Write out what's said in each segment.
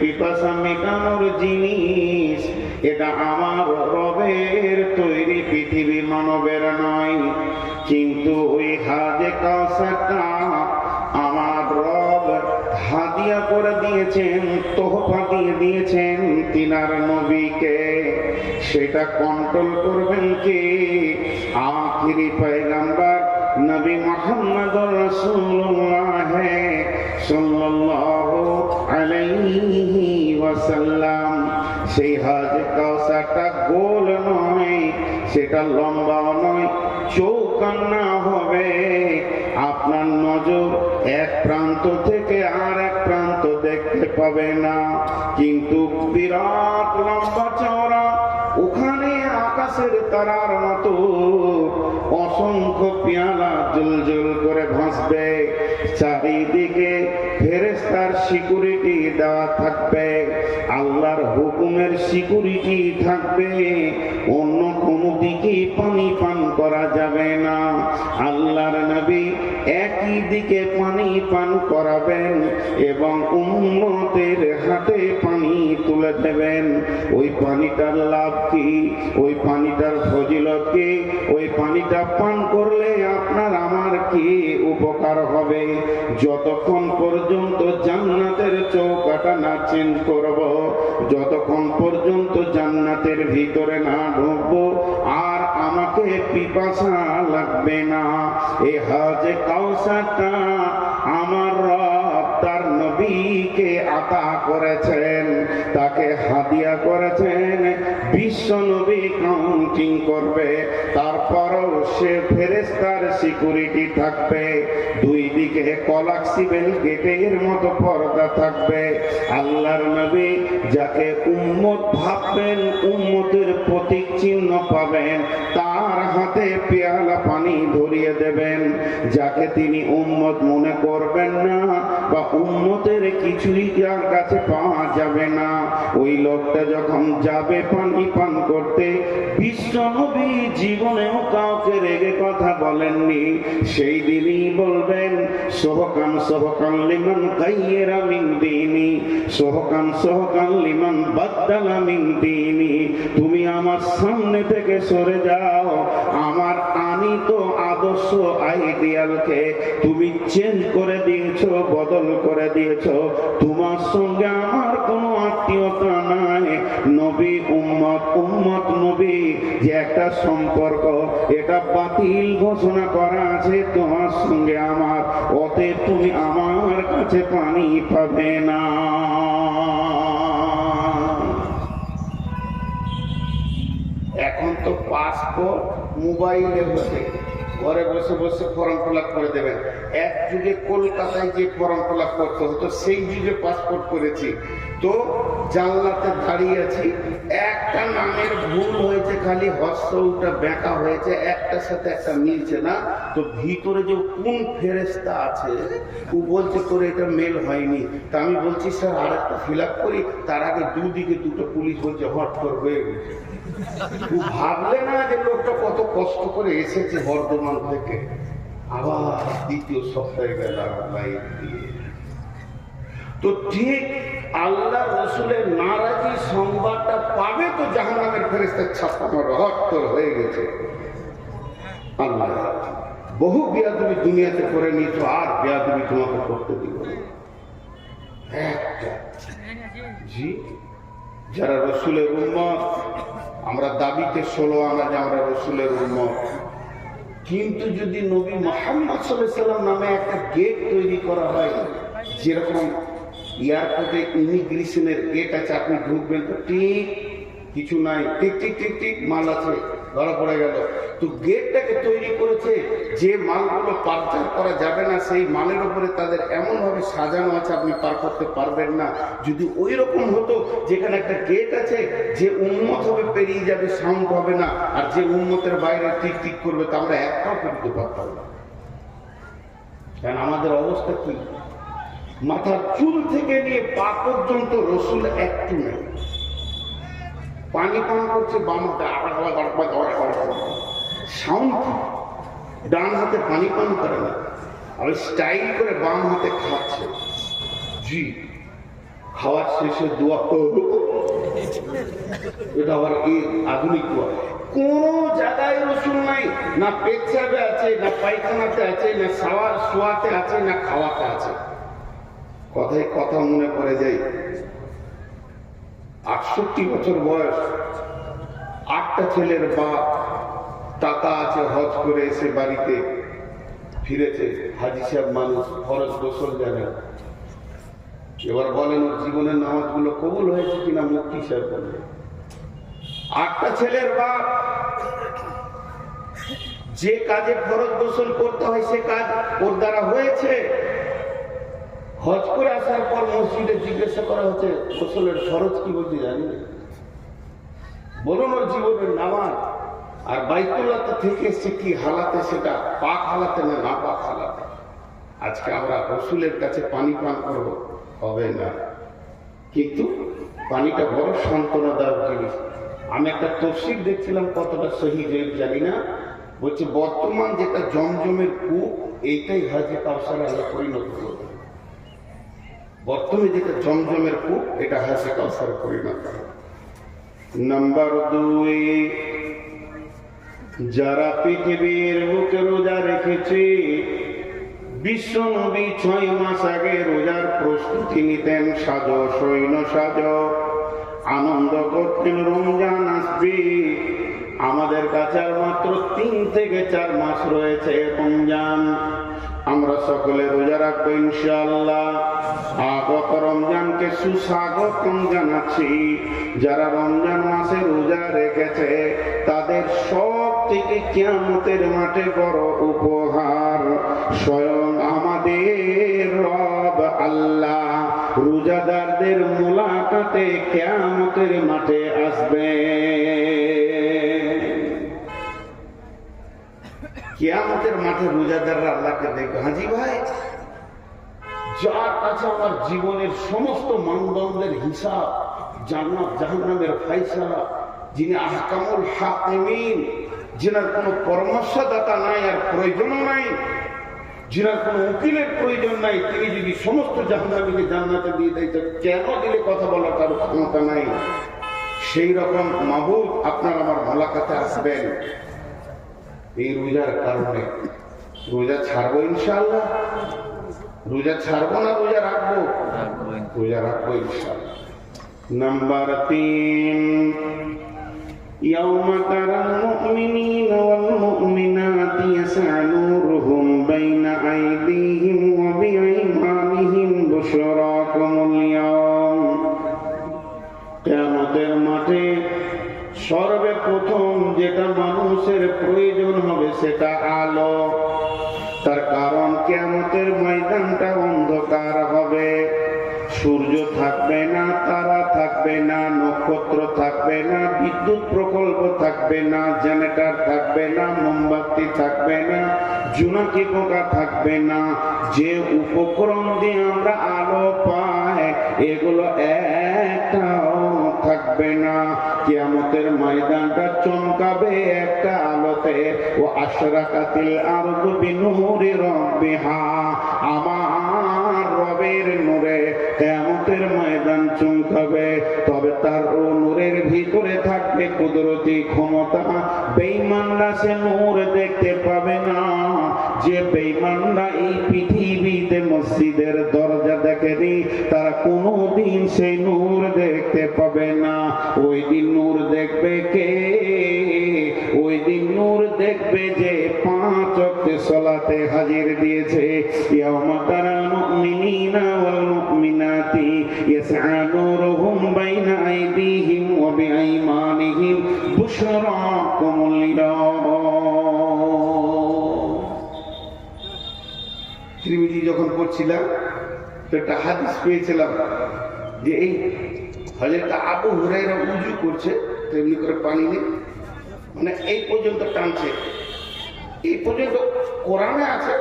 পিপাসা মেটানোর জিনিস, এটা আমার রবের তৈরি, পৃথিবী মানবের নয়। কিন্তু ওই হাজে কাউসারটা আমার রব হাদিয়া করে দিয়েছেন, তোহফা দিয়ে দিয়েছেন তিনার নবীকে। সেটা কন্ট্রোল করবেন কে? আখিরি পয়গম্বর নবী মুহাম্মদুর রাসূলুল্লাহ সাল্লাল্লাহু আলাইহি ওয়াসাল্লাম। সেই হাজে কাউসারটা গোল নয়, সেটা লম্বাও নয়, চৌকান্না হবে। আপনার নজর এক প্রান্ত থেকে আর এক প্রান্ত দেখতে পাবে না, কিন্তু বিরাট লম্বা চওড়া, ওখানে আকাশের তারার মতো অসংখ্য পেয়ালা জলজল করে ভাসবে। চারিদিকে ফেরেশতার সিকিউরিটি দেওয়া থাকবে, আল্লাহর হুকুমের সিকিউরিটি থাকবে। অন্য কোনো দিকে পানি পান করা যাবে না। আল্লাহর নবী একই দিকে পানি পান করাবেন এবং উম্মতের হাতে পানি তুলে দেবেন। ওই পানিটার লাভ কি? ওই পানিটার ফজিলত কি? ওই পানিটা পান করলে আপনার আমার কি উপকার হবে? যতক্ষণ পর্যন্ত জান্নাতের চৌকাটা না চেঞ্জ করব, যতক্ষণ পর্যন্ত জান্নাতের ভিতরে না ঢুকবো, আর আমাকে পিপাসা লাগবে না। এই হাজে কাউসারটা আমার রব তার নবীকে আতা করেছেন, তাকে হাদিয়া করেছেন। বিশ্ব নবী কাউন্টিং করবে, তারপরও সে ফেরেশতার সিকিউরিটি থাকবে। দুই দিকে কলাক্সিবেল গেটের মতো পর্দা থাকবে। আল্লাহর নবী যাকে উম্মত ভাববেন, উম্মতের প্রতীক চিহ্ন পাবেন, তার হাতে পেয়ালা পানি ধরিয়ে দেবেন। যাকে তিনি উম্মত মনে করবেন না বা উম্মতের কিছুই যার কাছে পাওয়া যাবে না, ওই লোকটা যখন যাবে পানি পান করতে, বিশ্ব নবী জীবনেও কাউকে রেগে কথা বলেননি। সেই দিনই বলবেন, সোহকান সোহকান লিমান গায়্যারা মিন দীনি, সোহকান সোহকান লিমান বাদদালা মিন দীনি। তুমি আমার সামনে থেকে সরে যাও, আমার আনিত আদর্শ আইডিয়ালকে তুমি চেঞ্জ করে দিয়েছো, বদল করে দিয়েছো। তোমার সঙ্গে আমার কোনো আত্মীয়তা নাই। নবী উম্মত, উম্মত নবী যে একটা সম্পর্ক, এটা বাতিল ঘোষণা করা আছে তোমার সঙ্গে আমার। অতএব তুমি আমার কাছে পানি পাবে না। এখন তো পাসপোর্ট মোবাইলে হচ্ছে, ঘরে বসে বসে ফর্ম ফিল আপ করে দেবেন। এক যুগে কলকাতায় যে ফর্ম ফিল আপ করতে হতো, সেই যুগে পাসপোর্ট করেছি। তো জানলাতে দাঁড়িয়ে আছি, একটা নামের ভুল হয়েছে, খালি হর্ষটা বেঁকা হয়েছে, একটার সাথে একটা মিলছে না। তো ভিতরে যে কোন ফেরেশতা আছে, ও বলছে তোর এটা মেল হয়নি। তা আমি বলছি স্যার আর একটা ফিল আপ করি। তার আগে দুদিকে দুটো পুলিশ বলছে হট করে হয়ে গেছে। ভাবলে না যে লোকটা কত কষ্ট করে এসেছে বর্ধমান থেকে, আবার দ্বিতীয় সপ্তাহে গেল লাইন দিয়ে। তো ঠিক আল্লাহ রসুলের নারাজি সংবাদটা পাবে তো জাহান্নামের ফেরেশতার ছাপ্পা মারবে, হট করে হয়ে গেছে। আল্লাহ বহু বেয়াদবি দুনিয়াতে করে নিয়েছো, আর বেয়াদবি তোমাকে করতে দিব না। জি, যারা রসুলের উম্মত, আমরা দাবিতে 16 আনা যে আমরা রসুলের উম্মত, কিন্তু যদি নবী মুহাম্মদ সাল্লাল্লাহু আলাইহি ওয়াসাল্লাম নামে একটা গেট তৈরি করা হয়, যেরকম এয়ারপোর্টে ইমিগ্রেশনের গেট আছে, আপনি ঢুকবেন তো ঠিক কিছু নাই, ঠিক ঠিক ঠিক ঠিক মাল আছে, ধরা পড়ে গেল। তো গেটটাকে তৈরি করেছে যে মালগুলো পারচার করা যাবে না, সেই মালের উপরে তাদের এমন ভাবে সাজানো আছে আপনি পার করতে পারবেন না। যদি ওই রকম হতো যেখানে একটা গেট আছে, যে উন্মত হবে পেরিয়ে যাবে, সাউন্ড হবে না, আর যে উন্মতের বাইরে টিক টিক করবে, তা আমরা একটাও করতে পারতাম না। কারণ আমাদের অবস্থা কি, মাথার চুল থেকে নিয়ে পা পর্যন্ত রসুল একটু নেই। পানি পান করছে বাম হাতে, সাউন্ড ডান হাতে পানি পান করে না, আর স্টাইল করে বাম হাতে খাচ্ছে। জি, খাওয়ার শেষে দোয়া, এটা আবার এই আধুনিক দোয়া। কোন জায়গায় রসুল নাই, না পেচ্ছাবে আছে, না পায়খানাতে আছে, না শোয়াতে আছে, না খাওয়াতে আছে। কথায় কথা মনে পড়ে যায়, 68 বছর বয়স, 8টা ছেলের বাপ, টাকা আছে, হজ করে এসে বাড়িতে ফিরেছে। হাজি সাহেব মানুষ, ফরজ গোসল জানে। এবার বলেন ওর জীবনের নামাজগুলো কবুল হয়েছে কিনা? মুফতি সাহেব বললেন 8টা ছেলের বাপ, যে কাজে ফরজ গোসল করতে হয় সে কাজ ওর দ্বারা হয়েছে। হজ করে আসার পর মসজিদে জিজ্ঞাসা করা হচ্ছে গোসলের ফরজ কি, বলতে জানি না। বলুন ওর জীবনের নামাজ আর বাইতুল্লাহ থেকে এসছে কি হালাতে, সেটা পাক হালাতে না না পাক হালাতে। আজকে আমরা রসুলের কাছে পানি পান করবো, হবে না। কিন্তু পানিটা বড় সান্ত্বনাদায়ক জিনিস। আমি একটা তফসির দেখছিলাম, কতটা সহি জানি না, বলছে বর্তমান যেটা জমজমের কূপ, এইটাই হাজে কাউসারে আল্লাহ পরিণত করবে। বর্তমানে যেটা জমজমের কূপ, এটা হাজে কাউসারে পরিণত হবে। নাম্বার 2, যারা পৃথিবীর বুকে রোজা রেখেছে, বিশ্ব নবী 6 মাস আগে রোজার প্রস্তুতি নিতেন, সাজো সৈন্য সাজো, আনন্দ করতেন রমজান আসবে। আমাদের কাছে আর মাত্র 3 থেকে 4 মাস রয়েছে রমজান, আমরা সকলে রোজা রাখবো ইনশাআল্লাহ। আগত রমজানকে সুস্বাগতম জানাচ্ছি। যারা রমজান মাসে রোজা রেখেছে তাদের সব থেকে কিয়ামতের মাঠে বড় উপহার স্বয়ং আমাদের রব আল্লাহ রোজাদারদের মুলাকাতে কিয়ামতের মাঠে আসবে। কিয়ামতের মাঠে রোজাদাররা আল্লাহকে দেখবে। হাজি ভাই, যার কাছে আমার জীবনের সমস্ত মানদণ্ডের হিসাব, জান্নাত জাহান্নামের ফায়সালা, যিনি আহকামুল হাকিমিন, যিনার কোনো পরামর্শদাতা নাই আর প্রয়োজনও নাই, যিনার কোনো উকিলের প্রয়োজন নাই, তিনি যদি সমস্ত জাহান্নামীকে জান্নাতে দিয়ে দেয়, তো কেন দিলে কথা বলার কারো ক্ষমতা নাই। সেই রকম মাহবুব আপনার আমার মোলাকাতে আসবেন এই রোজার কারণে। রোজা ছাড়বো ইনশাআল্লাহ, রোজা ছাড়বো না রোজা রাখবো? রোজা রাখবো ইনশাআল্লাহ। নাম্বার 3, يوم ترى المؤمنين والمؤمنات يسعى نورهم بين أيديهم وبأيمانهم بشراكم اليوم। কিয়ামতের মাঠে সর্বপ্রথম যেটা মানুষের প্রয়োজন হবে সেটা আলো। তার কারণ কিয়ামতের ময়দানটা অন্ধকার হবে, সূর্য থাকবে না, তারা থাকবে না, নক্ষত্র থাকবে না, বিদ্যুৎ প্রকল্প থাকবে না, জেনারেটর থাকবে না, মোমবাতি থাকবে না, জোনাকি পোকা থাকবে না। যে উপকরণ দিয়ে আমরা আলো পাই এগুলো একটাও থাকবে না। কিয়ামতের ময়দানটা চমকাবে একটা আলোতে। ও আশরাকাতিল আরদু বিনূরি রাব্বিহা, আমার রবের নূরে কিয়ামতের ময়দান চমকাবে। তবে তার ও নূরের ভিতরে থাকবে কুদরতি ক্ষমতা। বেঈমানরা সে নূর দেখতে পাবে না। যে বেঈমানরা এই পৃথিবীতে মসজিদের দরজা দেখেনি, তারা কোনোদিন সেই নূর দেখতে পাবে না। ওই দিন নূর দেখবে কে? ওই দিন নূর দেখবে যে 5 ওয়াক্ত সালাতে হাজির দিয়েছে। ইয়াউমা তারাল মুমিনিনা ওয়াল মুমিনাতি ইয়াসআ নূরুহুম বাইনা আইদিহিম ওয়া বিআইমানিহিম বুশরাকুমুল ইয়াওম। ত্রিমিজি যখন পড়ছিলাম তো একটা হাদিস পেয়েছিলাম যে এই হযরত আবু হুরায়রা উযু করছে, তেমনি করে পানি নেই, মানে এই পর্যন্ত টানছে। এই পর্যন্ত কোরআনে আছে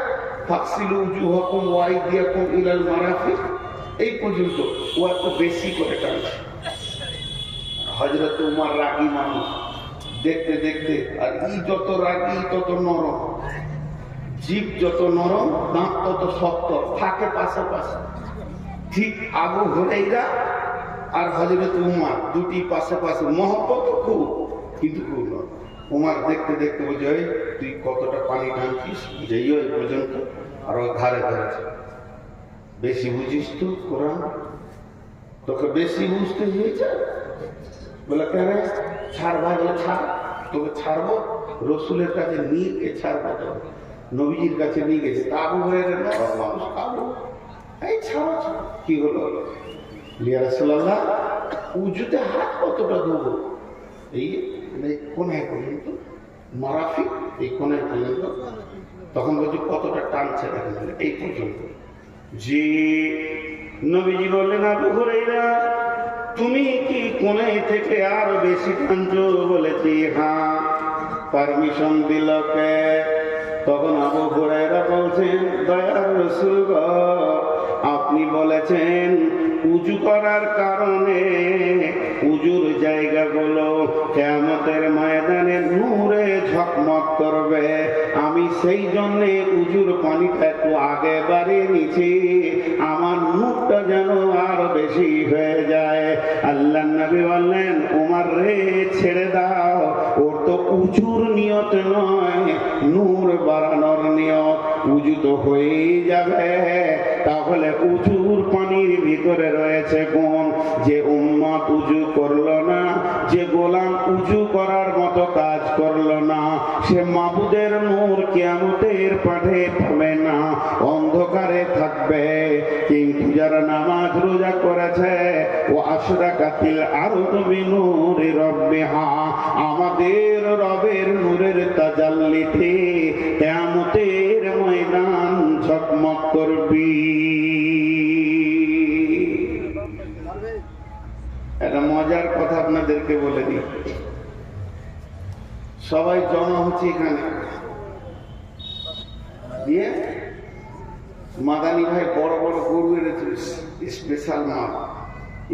ফাকসিলু উজুহাকুম ওয়া আইদিয়াকুম ইলাল মারাফিক, এই পর্যন্ত ও এত বেশি করে টানছে। হযরত উমর রাগী মানুষ, দেখতে দেখতে, আর ই যত রাগী তত নরম, জিভ যত নরম দাঁত তত শক্ত, থাকে পাশাপাশি। ঠিক আবু হুরায়রা আর হযরত উমর দুটি পাশে পাশে, মহব্বত খুব, কিন্তু খুব নয়। উমর দেখতে দেখতে বলছে, ওই তুই কতটা পানি টানছিস, যেই ওই পর্যন্ত, আর ও ধারে ধরেছে। বেশি বুঝিস তো কোরআন, তোকে বেশি বুঝতে হয়েছে। বলে কেন? ছাড় ভাই। বলে ছাড়, তোকে ছাড়বো, রসুলের কাছে নিয়ে কে ছাড়বো, নবীজির কাছে নিয়ে গেছে। তা আবু হুরায়রা নরম মানুষ, খাবো, এই ছাড়ো। কি হলো? ইয়া রাসূলুল্লাহ, উজুতে হাত কতটা দেবো? এই কোনায় পর্যন্ত, মারাফি এই কোনায় পর্যন্ত। তখন বলছি কতটা টানছে দেখেন, এই পর্যন্ত। যে নবীজি বললেন, আবু হুরায়রা তুমি কি কোনায় থেকে আর বেশি টানছো? বলেছি হ্যাঁ। পারমিশন দিল কে? তখন আবু হুরায়রা বলছেন, দয়ার রাসূল গো, আপনি বলেছেন উজু করার কারণে উজুর জায়গাগুলো কিয়ামতের ময়দানে নূরে ঝকমক করবে। আমি সেই জন্যে উজুর পানিটা একটু আগে বাড়িয়ে নিচ্ছি, আমার মুখটা যেন আরো বেশি হয়ে যায়। আল্লাহ নবী বললেন, উমর রে ছেড়ে দাও, ওর তো উজুর নিয়ত নয়, নূর বাড়ানোর নিয়ত। উজু তো হয়েই যাবে, তাহলে উজুর পানির ভিতরে রয়েছে গুণ। যে উম্মত উজু করলো না, যে গোলাম উজু করার মতো কাজ করলো না, সে মাবুদের নূর কিয়ামতের মাঠে পাবে না, অন্ধকারে থাকবে। কিন্তু যারা নামাজ রোজা করেছে, ও আশরাকাতিল আরদু বিনূরি রাব্বিহা, আমাদের রবের নূরের তাজাল্লিতে কিয়ামতের ময়দান ঝকমক করবি। একটা মজার কথা আপনাদেরকে বলে দিই। সবাই জমা হচ্ছে এখানে, দিয়ে মাদানী ভাই বড় বড় গরু এনেছে, স্পেশাল মাল,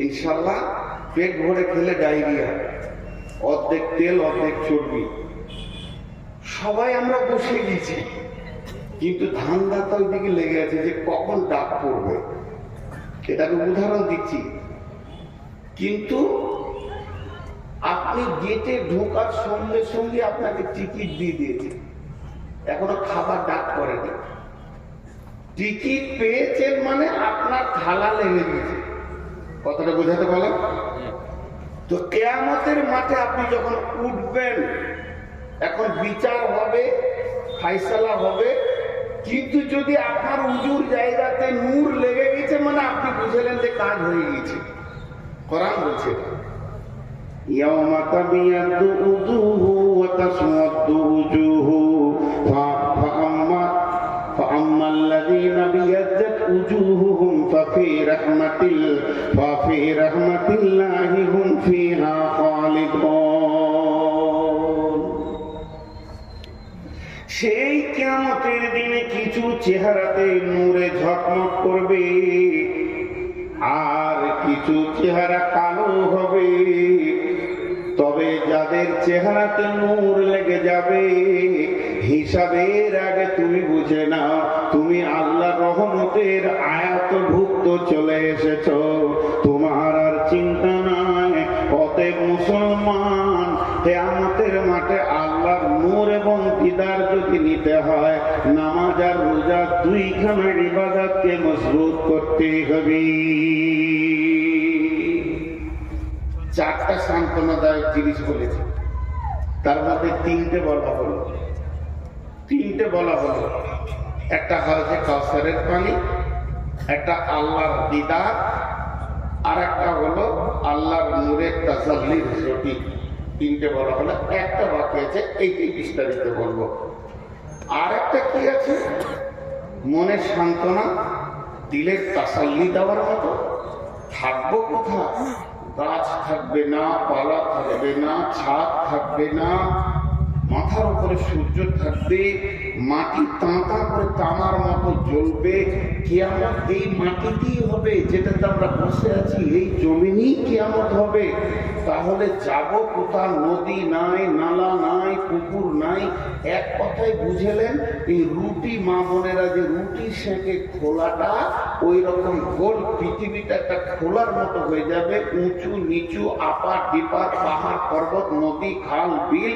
ইনশাল্লাহ পেট ভরে খেলে ডায়রিয়া, অর্ধেক তেল অর্ধেক চর্বি। সবাই আমরা বসে গেছি, কিন্তু ধান্দা তো ওইদিকে লেগে আছে যে কখন ডাক পড়বে। এটাকে উদাহরণ দিচ্ছি। কিন্তু আপনি গেটে ঢোকার সঙ্গে সঙ্গে আপনাকে টিকিট দিয়ে দিয়েছে, এখনো খাবার ডাক করেনি। টিকিট পেয়েছেন মানে আপনার থালা লেগে গেছে। কথাটা বোঝাতে পারলাম? তো কিয়ামতের মাঠে আপনি যখন উঠবেন, এখন বিচার হবে, ফায়সালা হবে। কিন্তু যদি আপনার উজুর জায়গাতে নূর লেগে গেছে, মানে আপনি বুঝলেন যে কাজ হয়ে গেছে। কোরআন বলছে, ইয়াওমা তাবিয়াদু উজুহু ওয়া তাসওয়াদু উজুহু فأما الذين ابيضت وجوههم ففي رحمة الله هم فيها خالدون। সেই কিয়ামতের দিনে কিছু চেহারাতে নূরে ঝকমক করবে, আর কিছু চেহারা কালো হবে। তবে যাদের চেহারাতে নূর লেগে যাবে, হিসাবের আগে তুমি বুঝে নাও তুমি আল্লাহর রহমতের আয়াতভুক্ত চলে এসেছো, তোমার আর চিন্তা নাই। অতএব মুসলমান, কিয়ামতের মাঠে আল্লাহর নূর এবং দিদার যদি নিতে হয়, নামাজ আর রোজা দুইখানা ইবাদতকে মজবুত করতে হবে। চারটা সান্ত্বনাদায়ক জিনিস বলেছে, তার মধ্যে তিনটে বলা হলো। একটা হয়েছে কাউসারের পানি, একটা আল্লাহর দিদার, আর একটা হলো আল্লাহর নূরের তাসাল্লির রুটি। তিনটে বলা হলো, একটা বাকি আছে, এইটাই বিস্তারিত বলবো। আর একটা কি আছে? মনের সান্ত্বনা, দিলের তাসাল্লি দেওয়ার মতো। থাকবো কোথায়? গাছ থাকবে না, পালা থাকবে না, ছাদ থাকবে না, মাথার উপরে সূর্য থাকবে, মাটি তাঁতা করে তামার মতো জ্বলবে। কিয়ামত এই মাটিতেই হবে, যেটাতে আমরা বসে আছি এই জমিনেই কিয়ামত হবে। তাহলে যাব কোথা? নদী নাই, নালা নাই, পুকুর নাই। এক কথায় বুঝেলেন, এই রুটি মা বোনেরা যে রুটি সেঁকে খোলাটা, ওই রকম গোল পৃথিবীটা একটা খোলার মতো হয়ে যাবে। উঁচু নিচু, আপার ডিপার, পাহাড় পর্বত, নদী খাল বিল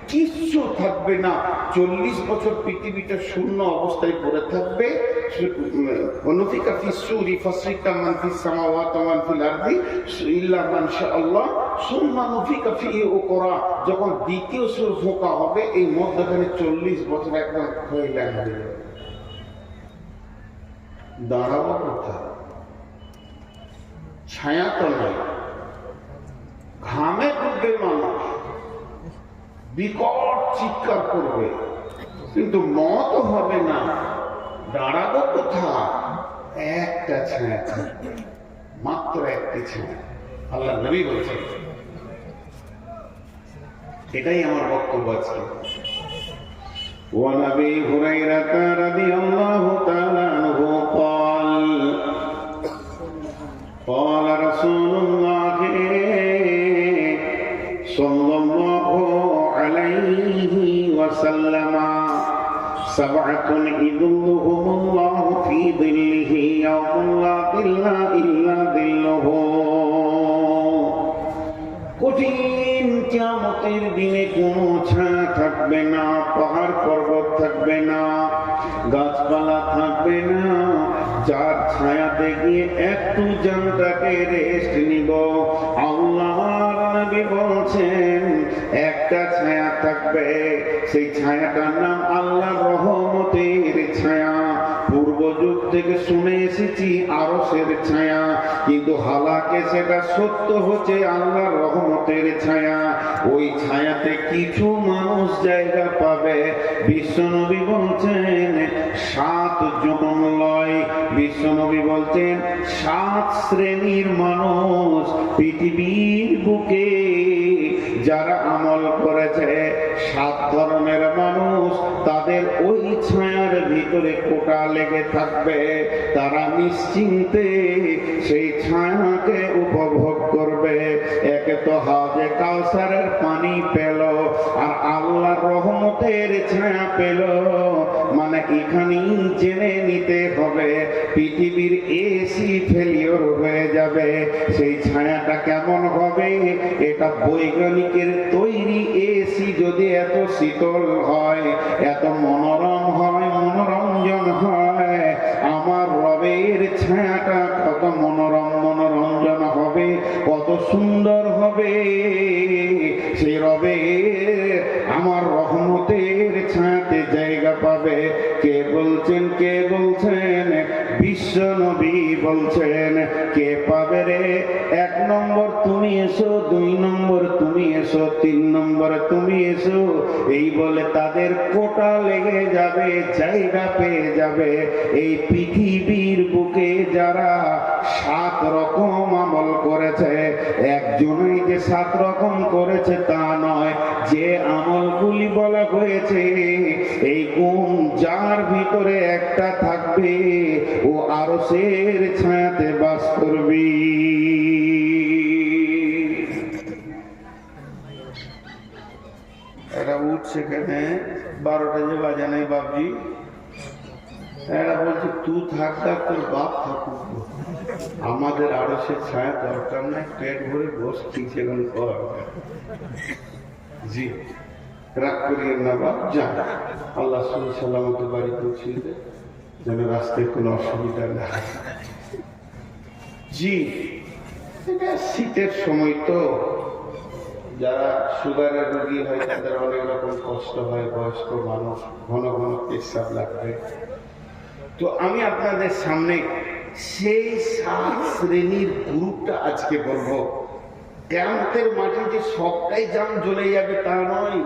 কিচ্ছু থাকবে না। 40 বছর পৃথিবীটা শূন্য অবস্থায় পড়ে থাকবে। অনুফিকা ফিস সূরি ফাসরিকা মান ফিস সামাওয়াতি ওয়া মান ফিল আরদি ইল্লা মান শাআল্লাহ সুম্মা নুফিকা ফিহি উখরা। যখন দ্বিতীয় সূর ফোঁকা হবে, এই মধ্যখানে 40 বছর একদম খয়লান হয়ে যাবে। দাঁড়াবো কোথায়? ছায়া তো নাই, ঘামে ডুববে মানুষ, বিকট চিৎকার করবে, কিন্তু মত হবে না। দাঁড়াবো কোথায়? একটা ছায়া থাকবে, মাত্র একটি ছায়া। আল্লাহ নবী বলছেন, এটাই আমার বক্তব্য আজকে। وعن ابي هريره رضي الله تعالى عنه قال قال رسول الله صلى الله عليه وسلم سبعة يظلهم الله في ظله يوم لا ظل إلا ظله। কঠিন কিয়ামতের দিনে কোনো ছায়া থাকবে না, পাহাড় পর্বত থাকবে না, গাছপালা থাকবে না, যার ছায়াতে গিয়ে একটু জানটাকে রেস্ট নিব। আল্লাহর নবী বলছেন একটা ছায়া থাকবে, সেই ছায়াটার নাম আল্লাহর রহমতের ছায়া। পূর্ব যুগ থেকে শুনে এসেছি আরশের ছায়া, কিন্তু হালাকে সেটা সত্য হচ্ছে আল্লাহর রহমতের ছায়া। ওই ছায়াতে কিছু মানুষ জায়গা পাবে। বিশ্বনবী বলছেন 7 জন লয়। বিশ্বনবী বলছেন 7 শ্রেণীর মানুষ পৃথিবীর বুকে যারা আমল করেছে, 7 ধরনের মানুষ, তাদের ওই ছায়ার ভিতরে কোটা লেগে থাকবে। তারা নিশ্চিন্তে সেই ছায়াকে উপভোগ করবে। একে তো হাজে কাউসারের পানি পেল, আর আল্লাহর রহমতের ছায়া পেল। মানে এখানেই জেনে নিতে হবে পৃথিবীর এসি ফেলিওর হয়ে যাবে। সেই ছায়াটা কেমন হবে? এটা বৈজ্ঞানিকের তৈরি এসি যদি এত শীতল হয়, এত মনোরম হয়, মনোরঞ্জন হয়, আমার রবের ছায়াটা কত মনোরম মনোরঞ্জন হবে, কত সুন্দর হবে। সেই রবের আমার রহমতের ছায়াতে জায়গা পাবে। কে বলছেন? কে বলছেন? বিশ্ব নবী বলছেন। কে পাবে রে? 1 নম্বর তুমি এসো, 2 নম্বর তুমি এসো, 3 নম্বর তুমি এসো। এই বলে তাদের কোটা লেগে যাবে, জায়গা পেয়ে যাবে। এই পৃথিবীর বুকে যারা 7 রকম আমল করেছে, একজনই যে 7 রকম করেছে তা নয়। যে আমলগুলি বলা হয়েছে, এই গুণ যার ভিতরে একটা থাকবে, ও আরশের ছায়াতে বাস করবে। এটা উঠছে কেন? 12টা যে বাজে নাই বাপজি। এরা বলছে তুই থাক, তোর বাপ থাকুক, আমাদের আরশের ছায়া দরকার নাই, পেট ভরে বস, ঠিক সেখানে কর। জি, রাগ করিয়েন না বাপ, যান। আল্লাহ সালামত বাড়ি পৌঁছে দে, যেন রাস্তায় কোনো অসুবিধা না। জি, এটা শীতের সময় তো, যারা সুগারের রোগী হয় তাদের অনেক রকম কষ্ট হয়। বয়স্ক মানুষ, ঘন ঘন পেশাব লাগবে। তো আমি আপনাদের সামনে সেই 7 শ্রেণীর গ্রুপটা আজকে বলবো। কিয়ামতের মাঠে যে সবটাই জাম জ্বলে যাবে তা নয়।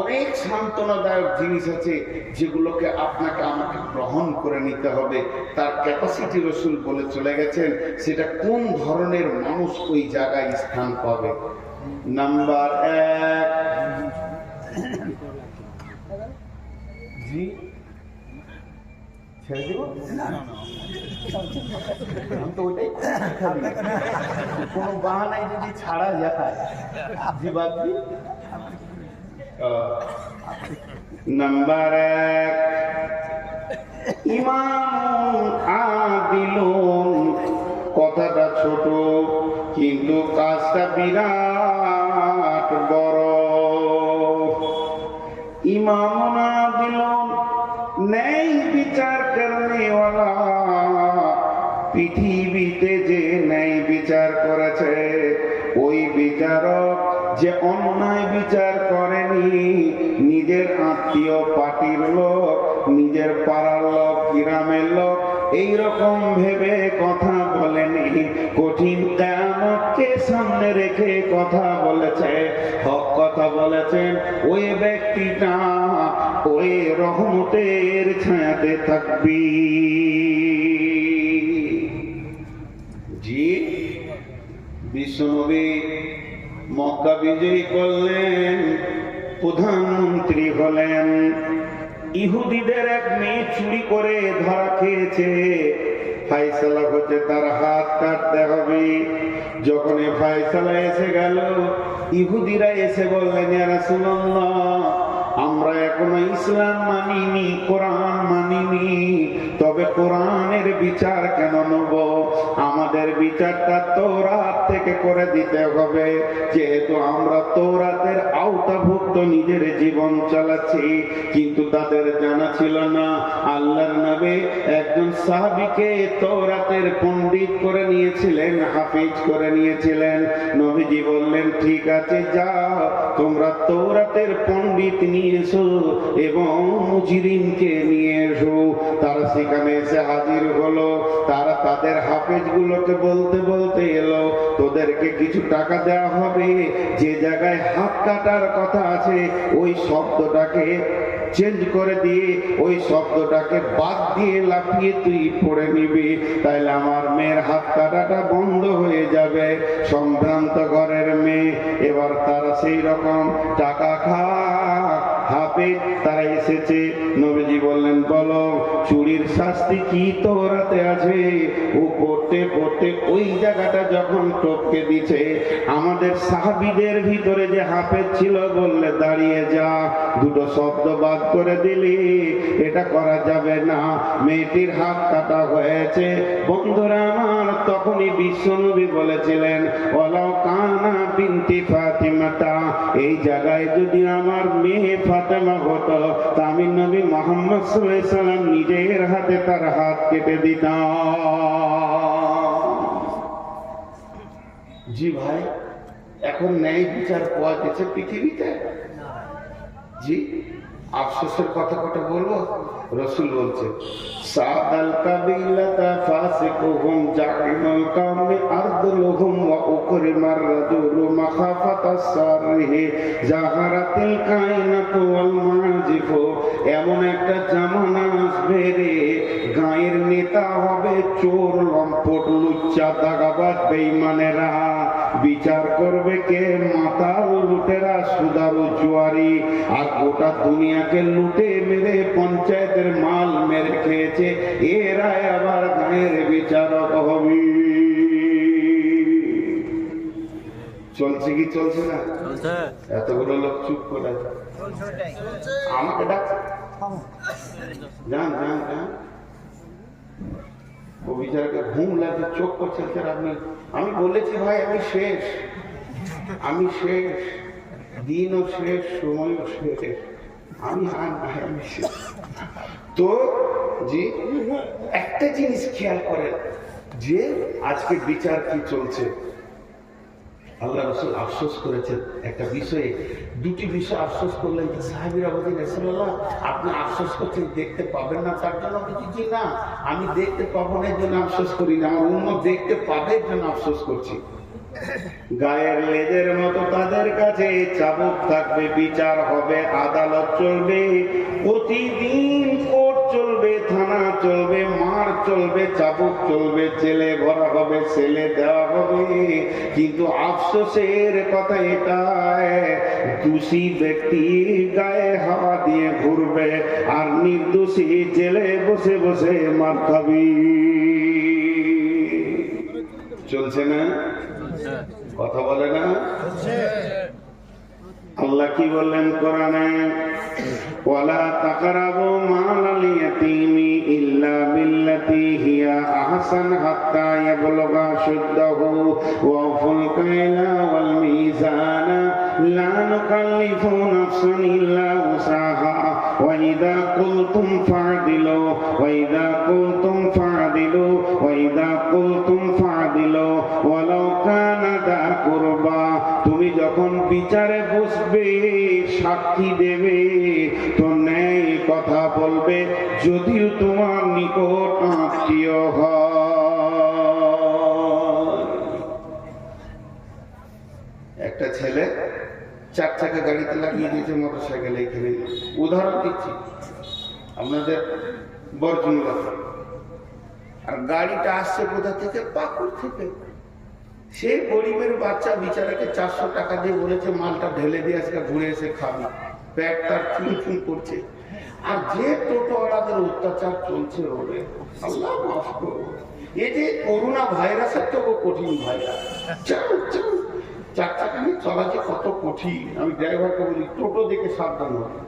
অনেক সান্ত্বনাদায়ক জিনিস আছে যেগুলোকে আপনাকে আমাকে গ্রহণ করে নিতে হবে। তার ক্যাপাসিটি রসুল বলে চলে গেছেন, সেটা কোন ধরনের মানুষ ওই জায়গায় স্থান পাবে। নাম্বার 1, জি ছেড়ে দিব আমি তো ওইটাই কোনো বাহানায় যদি ছাড়া যায় জি বাদ দি নাম্বার 1 ইমাম আদিলুন কথাটা ছোট কিন্তু কাজটা বিরাট বড় ইমাম আদিলুন ন্যায় বিচার করনেওয়ালা পৃথিবীতে যে ন্যায় বিচার করেছে ওই বিচারক যে অন্যায় বিচার করেনি নিজের আত্মীয় পার্টির লোক নিজের পাড়ার লোক গ্রামের লোক এইরকম ভেবে কথা বলেনি কঠিন কিয়ামতকে সামনে রেখে কথা বলেছে হক কথা বলেছেন ওই ব্যক্তিটা ওই রহমতের ছায়াতে থাকবি জি বিশ্বনবী মক্কা বিজয়ী করলেন প্রধানমন্ত্রী হলেন ইহুদিদের এক মেয়ে চুরি করে ধরা খেয়েছে ফায়সালা হচ্ছে তার হাত কাটতে হবে যখন ফায়সালা এসে গেল ইহুদিরা এসে বললেন ইয়া রাসূলুল্লাহ আমরা এখনো ইসলাম মানিনি কোরআন মানিনি তবে কোরআনের বিচার কেন নেব আমাদের বিচারটা তৌরাত থেকে করে দিতে হবে যেহেতু আমরা তৌরাতের আওতাভুক্ত নিজের জীবন চালাচ্ছি কিন্তু তাদের জানা ছিল না আল্লাহর নবী একজন সাহাবীকে তৌরাতের পণ্ডিত করে নিয়েছিলেন হাফিজ করে নিয়েছিলেন নবীজি বললেন ঠিক আছে যাও তোমরা তৌরাতের পণ্ডিত নিয়ে এসো এবং মুজরিমকে নিয়ে এসো তারা সেখানে এসে হাজির হলো তারা তাদের হাফেজ গুলোকে বলতে বলতে এলো তোদেরকে কিছু টাকা দেওয়া হবে যে জায়গায় হাত কাটার কথা আছে ওই শব্দটাকে চেঞ্জ করে দিয়ে ওই শব্দটাকে বাদ দিয়ে লাফিয়ে তুই পড়ে নিবি তাইলে আমার মেয়ের হাত কাটাটা বন্ধ হয়ে যাবে সম্ভ্রান্ত ঘরের মেয়ে এবার তারা সেই রকম টাকা হাফেজ তারা এসেছে নবীজি বললেন বলো চুরির শাস্তি কি তওরাতে আছে ও পড়তে পড়তে ওই জায়গাটা যখন টপকে দিছে আমাদের সাহাবীদের ভিতরে যে হাফেজ ছিল বললে দাঁড়িয়ে যা দুটো শব্দ বাদ করে দিলি এটা করা যাবে না মেয়েটির হাত কাটা হয়েছে বন্ধুরা আমার তখনই বিশ্বনবী বলেছিলেন ওয়ালাউ কানা বিনতি ফাতিমাতা এই জায়গায় যদি আমার মেয়ে ফাতেমা হতো তা আমি নবী মুহাম্মদ সাল্লাল্লাহু আলাইহি সাল্লাম নিজের হাতে তার হাত কেটে দিতাম জি ভাই এখন ন্যায় বিচার পাওয়া গেছে পৃথিবীতে জি আফসোসের কথা বলবো রাসূল বলছে সাদাল কাবিলাতা ফাসিকুহুম জাইনুল কাওমি আরদুলহুম ওয়া উকরিমার রাজুলু মাখাফাতাস সারহি জাহারাতিল কায়নাতু ওয়াল মাজিফু এমন একটা জামানা আসবে রে গায়ের নেতা হবে চোর লম্পট লুচ্চা দাগাবাজ বেঈমানেরা বিচার করবে কে মাতাল লুটেরা সুদারু জুয়ারি আর গোটা দুনিয়াকে লুটে মেরে পঞ্চায়েতের মাল মেরে খেয়েছে এরা আবার গায়ের বিচারক হবে চলছে কি চলছে না এতগুলো লোক চুপ করে আমাকে ডাকছে যান যান যান ও বিচারকে ঘুম লাগে চোখ করছে আপনি আমি বলেছি ভাই আমি শেষ দিনও শেষ সময়ও শেষ আমি শেষ তো জি একটা জিনিস খেয়াল করেন যে আজকে বিচার কি চলছে আল্লাহ রাসূল আফসোস করেছেন একটা বিষয়ে দুটি বিষয় আফসোস করলেন তো সাহাবীরা বলেন রাসূলুল্লাহ আপনি আফসোস করছেন দেখতে পাবেন না তার জন্য কিছু না আমি দেখতে পাবো না এর জন্য আফসোস করি না আমার উম্মত দেখতে পাবে এর জন্য আফসোস করছি গায়ের লেজের মতো তাদের কাছে চাবুক থাকবে বিচার হবে আদালত চলবে প্রতিদিন কোর্ট চলবে থানা চলবে, মার চলবে, চাবুক চলবে, ছেলে ভরা হবে, ছেলে দেওয়া হবে। কিন্তু আফসোসের কথা এটাই, দোষী ব্যক্তি গায়ে হাওয়া দিয়ে ঘুরবে আর নির্দোষী জেলে বসে বসে মার খাবি। চলছে না? কথা বলে না? আল্লাহ কি বললেন কোরআনে? ওয়ালা তাকরাবু মালাল ইয়াতীমি ইল্লা বিল্লাতী হিয়া আহসান হাত্তা ইয়াবলুগা শুদ্দাহু ওয়া আউফুল কাইলা ওয়াল মিজানা লা নুকাল্লিফু নাফসান ইল্লা উসাহা ওয়া ইযা কুলতুম ফা'দিলু ওয়া ইযা কুলতুম ফা'দিলু ওয়া ইযা কুলতুম ফা'দিলু ওয়ালাউ কানা দা কুরবা। তুমি যখন বিচারে বসবে, সাক্ষী দেবে, তো ন্যায় কথা বলবে, যদিও তোমার নিকট আত্মীয় হয়। একটা ছেলে 4 চাকা গাড়িতে লাগিয়ে দিয়েছে মোটরসাইকেল। এখানে উদাহরণ দিচ্ছি আপনাদের বরজুমলা। আর গাড়িটা আসছে কোথা থেকে? পাকুড় থেকে। সে গরিবের বাচ্চা বিচারাকে 400 টাকা দিয়ে বলেছে মালটা ঢেলে দিয়ে আজকে ঘুরে এসে খাবি। পেট তার চুন করছে। আর যে টোটোওয়ালাদের অত্যাচার চলছে রোডে, আল্লাহ মাফ করো। এই যে করোনা ভাইরাসের তো কঠিন ভাইরাস। 4 চাকা নিয়ে চলা যে কত কঠিন। আমি ড্রাইভারকে বলি টোটো দেখে সাবধান হবে,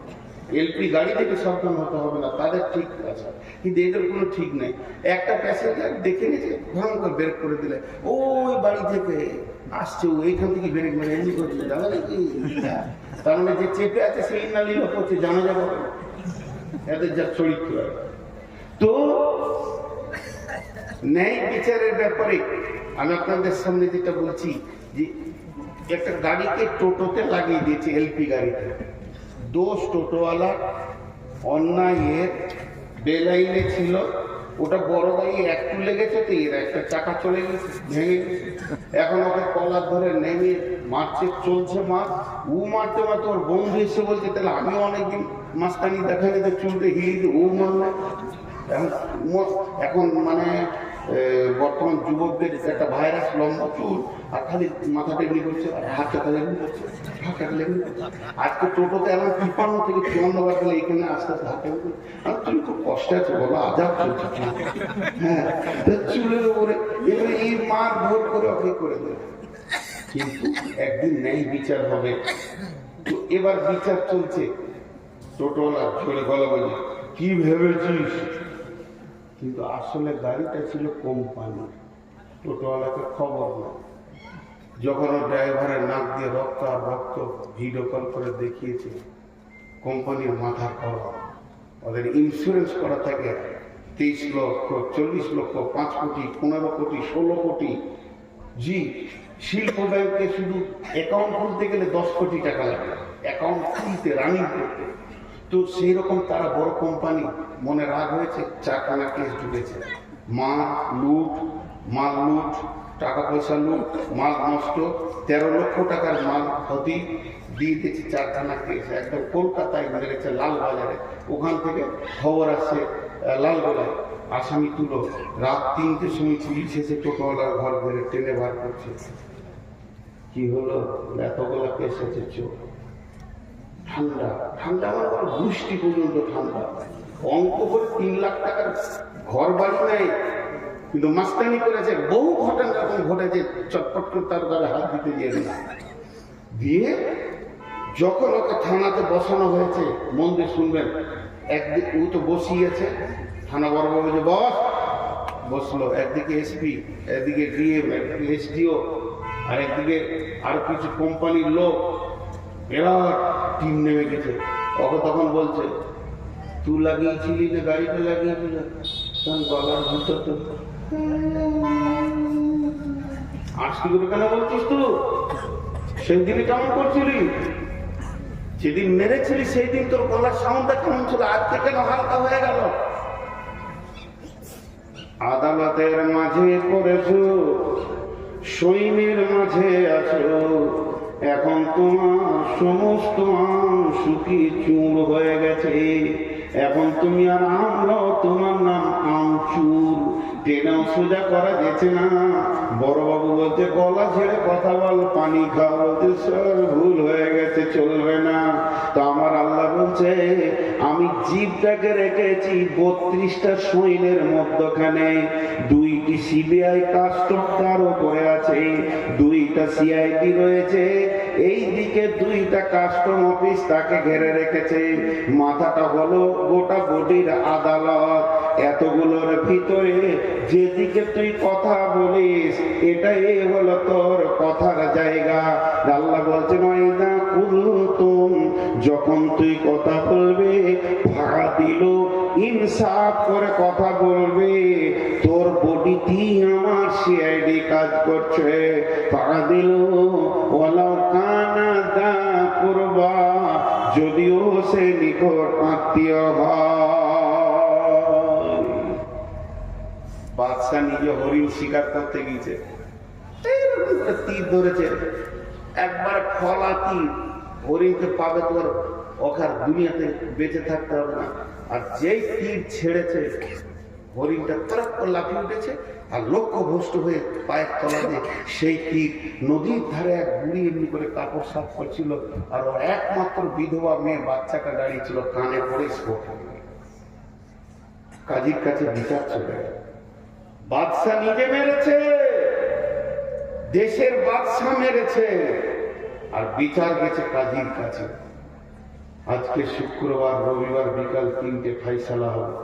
এলপি গাড়ি থেকে সাবধান হতে হবে না, তাদের ঠিক আছে, কিন্তু এদের কোনো ঠিক নেই। একটা প্যাসেঞ্জার দেখে নিয়েছে, ভয়ঙ্কর ব্রেক করে দিলে, ওই বাড়ি থেকে আসছে, ও এইখান থেকে ব্রেক মেরে এমনি করছে, জানা নাকি? তার মানে যে চেপে আছে সেই নালি লোক হচ্ছে, জানা যাবে না এদের যা চরিত্র। তো ন্যায় বিচারের ব্যাপারে আমি আপনাদের সামনে যেটা বলছি, যে একটা গাড়িকে টোটোতে লাগিয়ে দিয়েছে, এলপি গাড়িতে। দোষ টোটোওয়ালা, অন্যায়ের বেলাইনে ছিল। ওটা বড় গাড়ি একটু লেগেছে, তো এর একটা চাকা চলে গেছে, ভেঙে গেছে। এখন ওকে কলার ধরে নেমে মারছে, চলছে মার। ও মারতে মারতে ওর বন্ধু এসে বলছে, তাহলে আমি অনেকদিন মাঝখানি দেখা যেতে চুলতে হিলি দিয়ে ও মারলে। এখন মানে বর্তমান যুবকদের একটা ভাইরাস, লম্বা চুল আর খালি মাথাটা এমনি করছে, আর হাতটা এমনি করছে, হাতটা এমনি করছে। আজকে টোটোতে এখন 53 থেকে 54 বার গেলে এখানে আস্তে আস্তে হাতে আর তুমি খুব কষ্টে আছে বলো, আজাব চলছে। হ্যাঁ, চুলের উপরে এবারে এই মার ভোর করে ওকে করে দেবে। কিন্তু একদিন ন্যায় বিচার হবে। তো এবার বিচার চলছে। টোটোওয়ালা চলে গলা বলে, কি ভেবেছিস? কিন্তু আসলে গাড়িটা ছিল কোম্পানি, টোটোওয়ালাকে খবর না। যখন ওর ড্রাইভারের নাক দিয়ে রক্ত আর রক্ত ভিডিও কল করে দেখিয়েছে, কোম্পানির মাথা খরচ। ওদের ইন্স্যুরেন্স করা থাকে 23 লক্ষ, 40 লক্ষ, 5 কোটি, 15 কোটি, 16 কোটি। জি, শিল্প ব্যাংকে শুধু অ্যাকাউন্ট খুলতে গেলে 10 কোটি টাকা লাগে, অ্যাকাউন্ট খুলতে, রানিং করতে। তো সেই রকম তারা বড় কোম্পানি, মনে রাগ হয়েছে, 4খানা কেস ঢুকেছে। মাল লুট, টাকা পয়সা লুট, মাল নষ্ট, 13 লক্ষ টাকার মাল ক্ষতি দিয়ে দিয়েছে। 4খানা কেস একদম কলকাতায় মেরেছে, লালবাজারে। ওখান থেকে খবর আসছে লালগোলায়, আসামি তুলো। রাত 3টের সময় পুলিশ এসে টোটোওয়ালার ঘর ধরে টেনে বার করছে। কি হলো? এতগুলা কেস হচ্ছে চোখ। ঠান্ডা ঠান্ডা, আমার বৃষ্টি পর্যন্ত ঠান্ডা। অঙ্ক করে 3 লাখ টাকার ঘর বাড়ি নেই, কিন্তু মাস্তানি করেছে। বহু ঘটনা এরকম ঘটেছে, চটপট করে তার গায়ে হাত দিতে দিয়ে যখন ওকে থানাতে বসানো হয়েছে, মন দিয়ে শুনবেন। একদিকে ও তো বসিয়েছে, থানা বড় বলছে বস, বসলো। একদিকে এসপি, একদিকে ডিএম, একদিকে এসডিও, আর একদিকে আর কিছু কোম্পানির লোক। এরা টিম নেমে গেছে। ওকে তখন বলছে, তুই লাগিয়েছিলি না গাড়িটা লাগিয়েছিল? তখন গলার ভিতর তো আজকে করে কেন বলছিস? তুই সেই দিনই কেমন করছিলি? যেদিন মেরেছিলি সেই দিন তোর গলার সাউন্ডটা কেমন ছিল, আজকে কেন হালকা হয়ে গেল? আদালতের মাঝে করেছো, সৈন্যের মাঝে আছো, এখন তোমার সমস্ত শুকিয়ে চুর হয়ে গেছে। এখন তুমি আর আমলো, তোমার নাম আমচুর। টেনেও সোজা করা যেছে না। বড়বাবু বলছে গলা ছেড়ে কথা বল, পানি খাও। বলছে স্যার ভুল হয়ে গেছে, চলবে না। তো আমার আল্লাহ বলছে আমি জিভটাকে রেখেছি 32টা সৈন্যের মধ্যখানে। 2টি সিবিআই কাস্টম তার উপরে আছে, 2টা সিআইডি রয়েছে, এই দিকে 2টা কাস্টম অফিস তাকে ঘিরে রেখেছে। মাথাটা হলো গোটা বডির আদালত। এতগুলোর ভিতরে যেদিকে তুই কথা বলিস এটাই হলো তোর কথার জায়গা। আল্লাহ বলছে ওয়াইদা কুলতুম, যখন তুই কথা বলবে ভাড়া দিল ইনসাফ করে কথা বলবে, তোর বডিতেই আমার সিআইডি কাজ করছে। ভাড়া দিল ওয়ালাউ কানা দা কুরবা, যদিও সে নিকট আত্মীয় হয়। বাদশা নিজে হরিণ শিকার করতে গিয়েছে, তীর ধরেছে, একবার ফলা তীর। হরিণকে পাবে তোর ওখার দুনিয়াতে বেঁচে থাকতে হবে না। আর যেই তীর ছেড়েছে হরিণটা তরফ করে লাফিয়ে উঠেছে, আর লক্ষ্য ভ্রষ্ট হয়ে পায়ের তলা দিয়ে সেই তীর নদীর ধারে এক বুড়ি এমনি করে কাপড় সাফ করছিল, আর ওর একমাত্র বিধবা মেয়ে বাচ্চাটা দাঁড়িয়েছিল, কানে পড়ে স্পট হয়ে গেল। কাজীর কাছে বিচার চলে গেল। বাদশা নিজে মেরেছে, দেশের বাদশা মেরেছে, আর বিচার গেছে কাজীর কাছে। আজকে শুক্রবার, রবিবার বিকাল 3টে ফাইসালা হলো।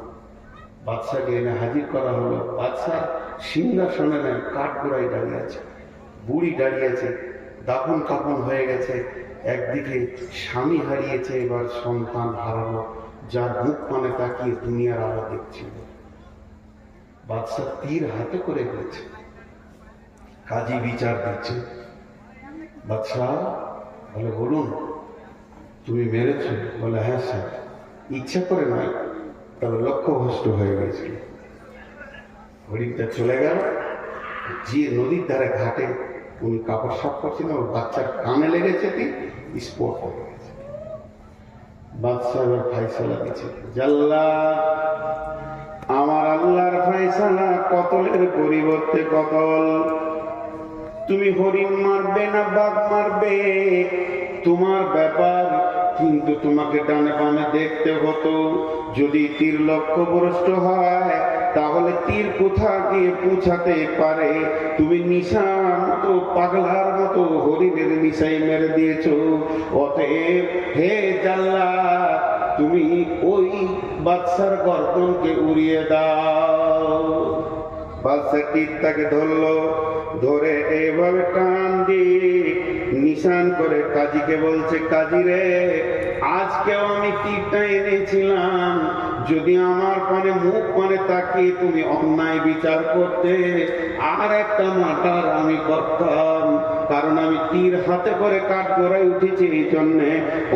বাদশাকে এনে হাজির করা হলো। বাদশা সিংহাসনে নেয়, কাঠগোড়ায় দাঁড়িয়ে আছে, বুড়ি দাঁড়িয়ে আছে, দাফন কাফন হয়ে গেছে। একদিকে স্বামী হারিয়েছে, এবার সন্তান হারালো, যার মুখ পানে তাকিয়ে দুনিয়ার আলো দেখছিল। বাদশা তীর হাতে করে গেছে, কাজী বিচার দিচ্ছে। বাদশাহ বলে বলুন, তুমি মেরেছো? বলে হ্যাঁ স্যার। ইচ্ছা করে নয়, তবে লক্ষ্যভ্রষ্ট হয়ে গেছিল। হরিণটা চলে গেল, যে নদীর ধারে ঘাটে উনি কাপড় সাফ করছিলেন, ওর বাচ্চার কানে লেগেছে, স্পট হয়ে গেছে। বাদশা এবার ফাইসালা দিচ্ছে, জাল্লাদ, আমার আল্লাহর ফাইসালা কতলের পরিবর্তে কতল। তুমি হরিণ মারবে না বাঘ মারবে তোমার ব্যাপার, কিন্তু তোমাকে ডানে বামে দেখতে হতো। যদি তীর লক্ষ্যভ্রষ্ট হয় তাহলে তীর কোথা গিয়ে পৌঁছাতে পারে। তুমি নিশার মতো, পাগলার মতো হরিণের নিশাই মেরে দিয়েছো। অতএব হে জাল্লাদ, তুমি ওই বাদশার গর্দনকে উড়িয়ে দাও। বাদশা তীরটাকে ধরলো, ধরে এভাবে টান দিয়ে নিশান করে কাজীকে বলছে, কাজী রে, আজকেও আমি তীরটা এনেছিলাম, যদি আমার পানে মুখ পানে তাকিয়ে তুমি অন্যায় বিচার করতে, আর একটা মাটার আমি করতাম। কারণ আমি তীর হাতে করে কাঠগড়ায় উঠেছি, এই জন্যে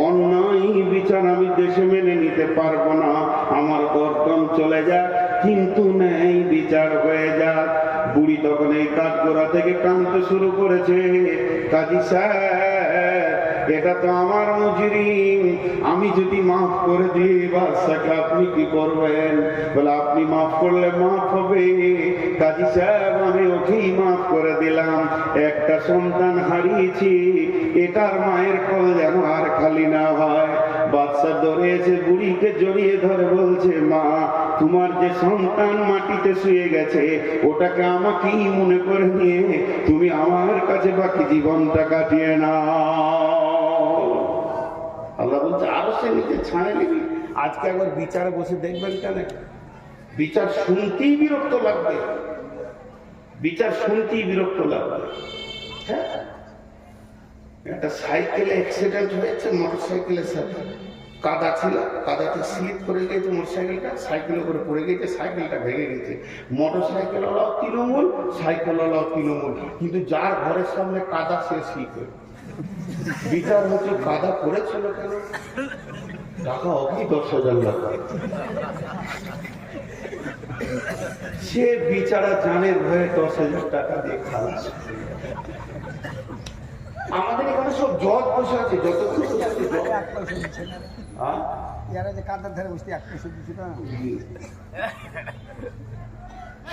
অন্যায় বিচার আমি দেশে মেনে নিতে পারবো না। আমার গর্দন চলে যাক, কিন্তু ন্যায় বিচার হয়ে যাক। বুড়ি তখন এই কাঠগড়া থেকে কাঁদতে শুরু করেছে, কাজী সাহেব, এটা তো আমার মুজরিম, আমি যদি মাফ করে দিই বাদশাকে আপনি কি করবেন? বলে আপনি মাফ করলে মাফ হবে। কাজী সাহেব, আমি ওকেই মাফ করে দিলাম, একটা সন্তান হারিয়েছি, এটার মায়ের কোল যেন আর খালি না হয়। বাদশা ধরেছে, বুড়িকে জড়িয়ে ধরে বলছে, মা, তোমার যে সন্তান মাটিতে শুয়ে গেছে ওটাকে আমাকেই মনে করে নিয়ে তুমি আমার কাছে বাকি জীবনটা কাটিয়ে নাও। আল্লাহ বলছে আরো সে নিচে ছায়া নিবি। আজকে একবার বিচারে বসে দেখবেন, কেন বিচার শুনতেই বিরক্ত লাগবে, বিচার শুনতেই বিরক্ত লাগবে। হ্যাঁ, একটা সাইকেলে অ্যাক্সিডেন্ট হয়েছে, মোটর সাইকেলের সাথে কাদা ছিল, কাদাতে স্লিপ করে গেছে মোটরসাইকেলটা, সাইকেলের উপরে পড়ে গেছে, সাইকেলটা ভেঙে গেছে। মোটর সাইকেল ওলাও তৃণমূল, সাইকেল ওলাও তৃণমূল, কিন্তু যার ঘরের সামনে কাদা সে স্লিপ। বিচার হচ্ছে কাদা পড়েছিল কেন, টাকা অবধি 10,000 টাকা। সে বিচারা জানের ভয়ে 10,000 টাকা দিয়ে খালাস। আমাদের এখানে সব জজ বসে আছে, যতগুলো বসে আছে জজ। এক পয়সা দিচ্ছে না। হ্যাঁ? এরা যে কাঁদার ধারে বসতে এক পয়সা দিচ্ছে না।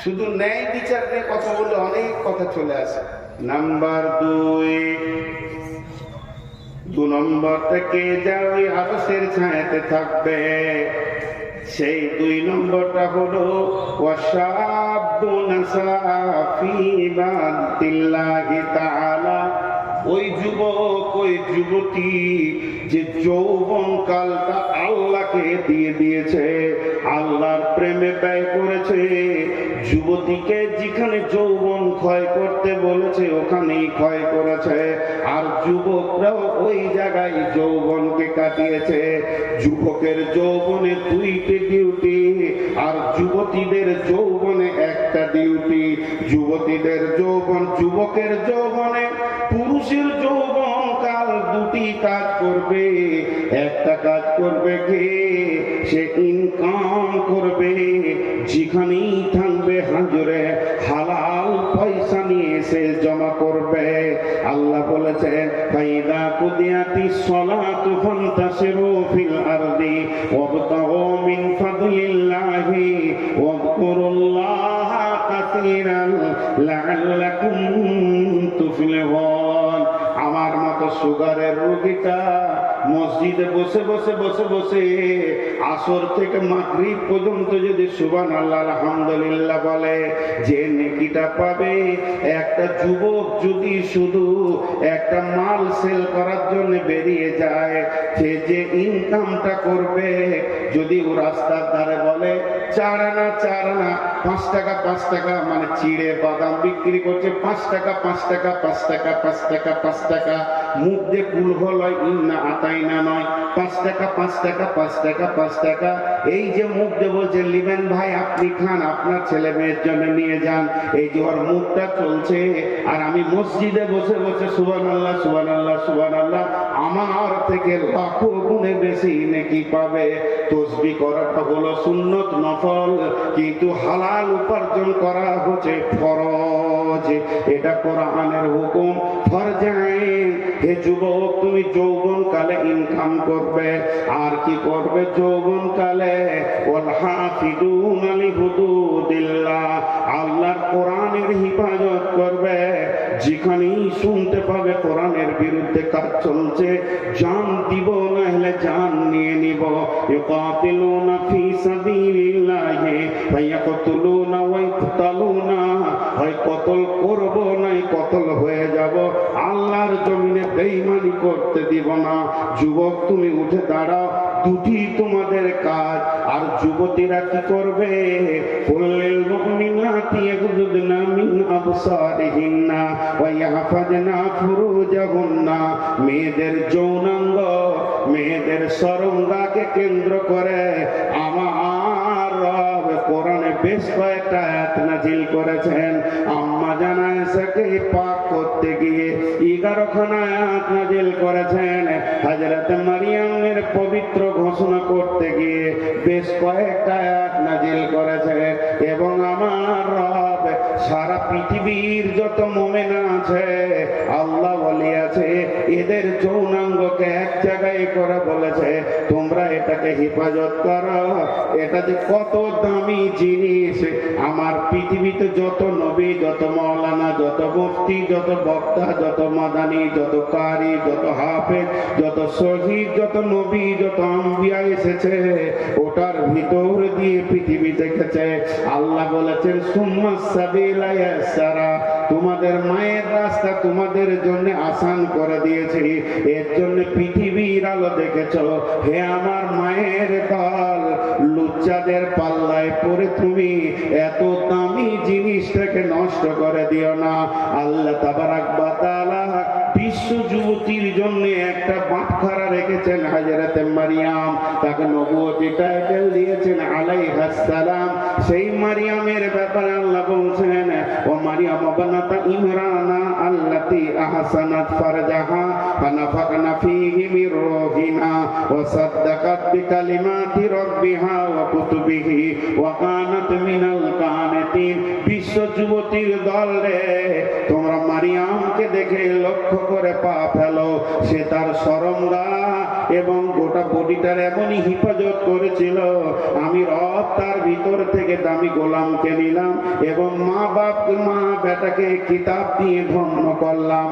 শুধু ন্যায় বিচার নিয়ে কথা বললে অনেক কথা চলে আসে। নাম্বার 2, 2 নম্বর থেকে যা ওই আরশের ছায়াতে থাকবে, সেই 2 নম্বরটা হলো ওয়াশাবুন সাফি ইবাদিল্লাহি তাআলা। ওই যুবক, ওই যুবতী যে যৌবন কালটা আল্লাহকে দিয়ে দিয়েছে, আল্লাহর প্রেমে ব্যয় করেছে। যুবতীকে যেখানে যৌবন ক্ষয় করতে বলেছে ওখানেই ক্ষয় করেছে, আর যুবকরাও ওই জায়গায় যৌবনকে কাটিয়েছে। যুবকের যৌবনে 2টি ডিউটি, আর যুবতীদের যৌবনে 1টা ডিউটি। যুবতীদের যৌবন, যুবকের যৌবনে পুরুষের যৌবন কাল 2টি কাজ করবে। একটা কাজ করবে কি, সে ইনকাম করবে, যেখানেই থাকবে হাজরে হালাল পয়সা নিয়ে সে জমা করবে। আল্লাহ বলেছেন ফাইদা কুদিয়াতিস সালাতু ফান্তাশিরু ফিল আরদি ওয়াবতাগু মিন ফাদলিল্লাহি ওয়াযকুরুল্লাহা কাসীরান লাআল্লাকুম তুফলিহুন। আমার মতো সুগারের রোগীটা মসজিদে বসে বসে বসে বসে আসর থেকে মাগরিব পর্যন্ত যদি সুবহানাল্লাহ আলহামদুলিল্লাহ বলে, যে নেকিটা পাবে, একটা যুবক যদি শুধু একটা মাল সেল করার জন্য বেরিয়ে যায়, সে যে ইনকামটা করবে, যদি ও রাস্তার ধারে বলে 4 আনা 4 আনা 5 টাকা 5 টাকা, মানে চিড়ে বাদাম বিক্রি করছে 5 টাকা 5 টাকা 5 টাকা 5 টাকা 5 টাকা, মুখ দিয়ে কুল হল ইন্না আতাইনা নয়, 5 টাকা 5 টাকা 5 টাকা 5 টাকা। এই যে মুখ দিয়ে বলছে লিবেন ভাই আপনি খান, আপনার ছেলে মেয়ের জন্য নিয়ে যান, এই যে ওর মুখটা চলছে, আর আমি মসজিদে বসে বসে সুবহানাল্লাহ সুবহানাল্লাহ সুবহানাল্লাহ, আমার থেকে লাখো গুণে বেশি নেকি পাবে। তাসবিহ করাটা হলো সুন্নত নফল, কিন্তু হালাল উপার্জন করা হচ্ছে ফরজ। এটা কোরআনের হুকুম, ফরজ আইন। হে যুবক, তুমি যৌবন কালে ইনকাম করবে, আর কি করবে যৌবন কালে? ওয়াল হাফিদুনা লিহুদুদিল্লাহ, আল্লাহর কোরআনের হিফাজত করবে। যেখানেই শুনতে পাবে কোরআনের বিরুদ্ধে কাজ চলছে, জান দিব না হলে জান নিয়ে নিব। ইউকাতিলুনা ফি সাবিলিল্লাহি ফায়াকতুলুনা ওয়া ইকতালুনা, হয় কতল করব নাই কতল হয়ে যাব, আল্লাহর জমিনে বেঈমানি করতে দিব না। যুবক তুমি উঠে দাঁড়াও, 2টি তোমাদের কাজ। আর যুবতীরা কি করবে? কুল্লিল মুমিনাতি ইয়াগুযুদনা মিন আবসারিহিন্না ওয়া ইয়াহফাজনা ফুরুজাহুন্না, মেয়েদের যৌনাঙ্গ, মেয়েদের সরঙ্গাকে কেন্দ্র করে আমার রব কোরআনে বেশ কয়েকটা আয়াত নাযিল করেছেন। আম্মা জানা আয়েশাকে পাক করতে গিয়ে 11খানা আয়াত নাযিল করেছেন। হযরত মারিয়ামের পবিত্র ঘোষণা করতে গিয়ে বেশ কয়েকটা আয়াত নাযিল করেছেন। এবং আমার রব সারা পৃথিবীর যত মুমিন আছে, আল্লাহ ওয়ালি আছে, এদের যৌনাঙ্গকে এক জায়গায় করে বলেছে তোমরা এটাকে হেফাজত করো। এটা যে কত দামি জিনিস, আমার পৃথিবীতে যত নবী, যত মাওলানা, যত মুফতি, যত বক্তা, যত মাদানী, যত কারি, যত হাফেজ, যত শহীদ, যত নবী, যত আম্বিয়া এসেছে, ওটার ভিতর দিয়ে পৃথিবী দেখেছে। আল্লাহ বলেছেন সুম্মা সাবিলা ইয়াসসারা, তোমাদের মায়ের রাস্তা তোমাদের জন্য আসান করে দিয়েছি, এর জন্য পৃথিবীর আলো দেখেছো। হে আমার মায়ের দল, লুচ্চাদের পাল্লায় পড়ে তুমি এত দামি জিনিসটাকে নষ্ট করে দিও না। আল্লাহ তাবারাক ওয়া তাআলা বিশ্ব যুবতীর জন্য একটা বাটখারা রেখেছেন, হযরতে মারিয়াম, তাকে নবুয়তি টাইটেল দিয়েছেন আলাইহাস সালাম। সেই মারিয়ামের ব্যাপারে আল্লাহ বলছেন ও মারিয়াম বানাতা ইমরানা আল্লাতী আহসানাত ফারজাহা ফানাফাখনা ফীহি মির রূহিনা ওয়া সাদ্দাকাত বিকালিমাতি রাব্বিহা ওয়া কুতুবিহি ওয়া কানাত মিনাল কানিতিন। বিশ্ব যুবতীর দল রে, তোমরা মারিয়ামকে দেখে লক্ষ্য করে পা ফেলো। সে তার শরমগা এবং গোটা বডিটার এমনই হিফাজত করেছিল। আমি রব তার ভিতর থেকে দামি গোলামকে নিলাম এবং মা বেটাকে কিতাব দিয়ে ধন্য করলাম।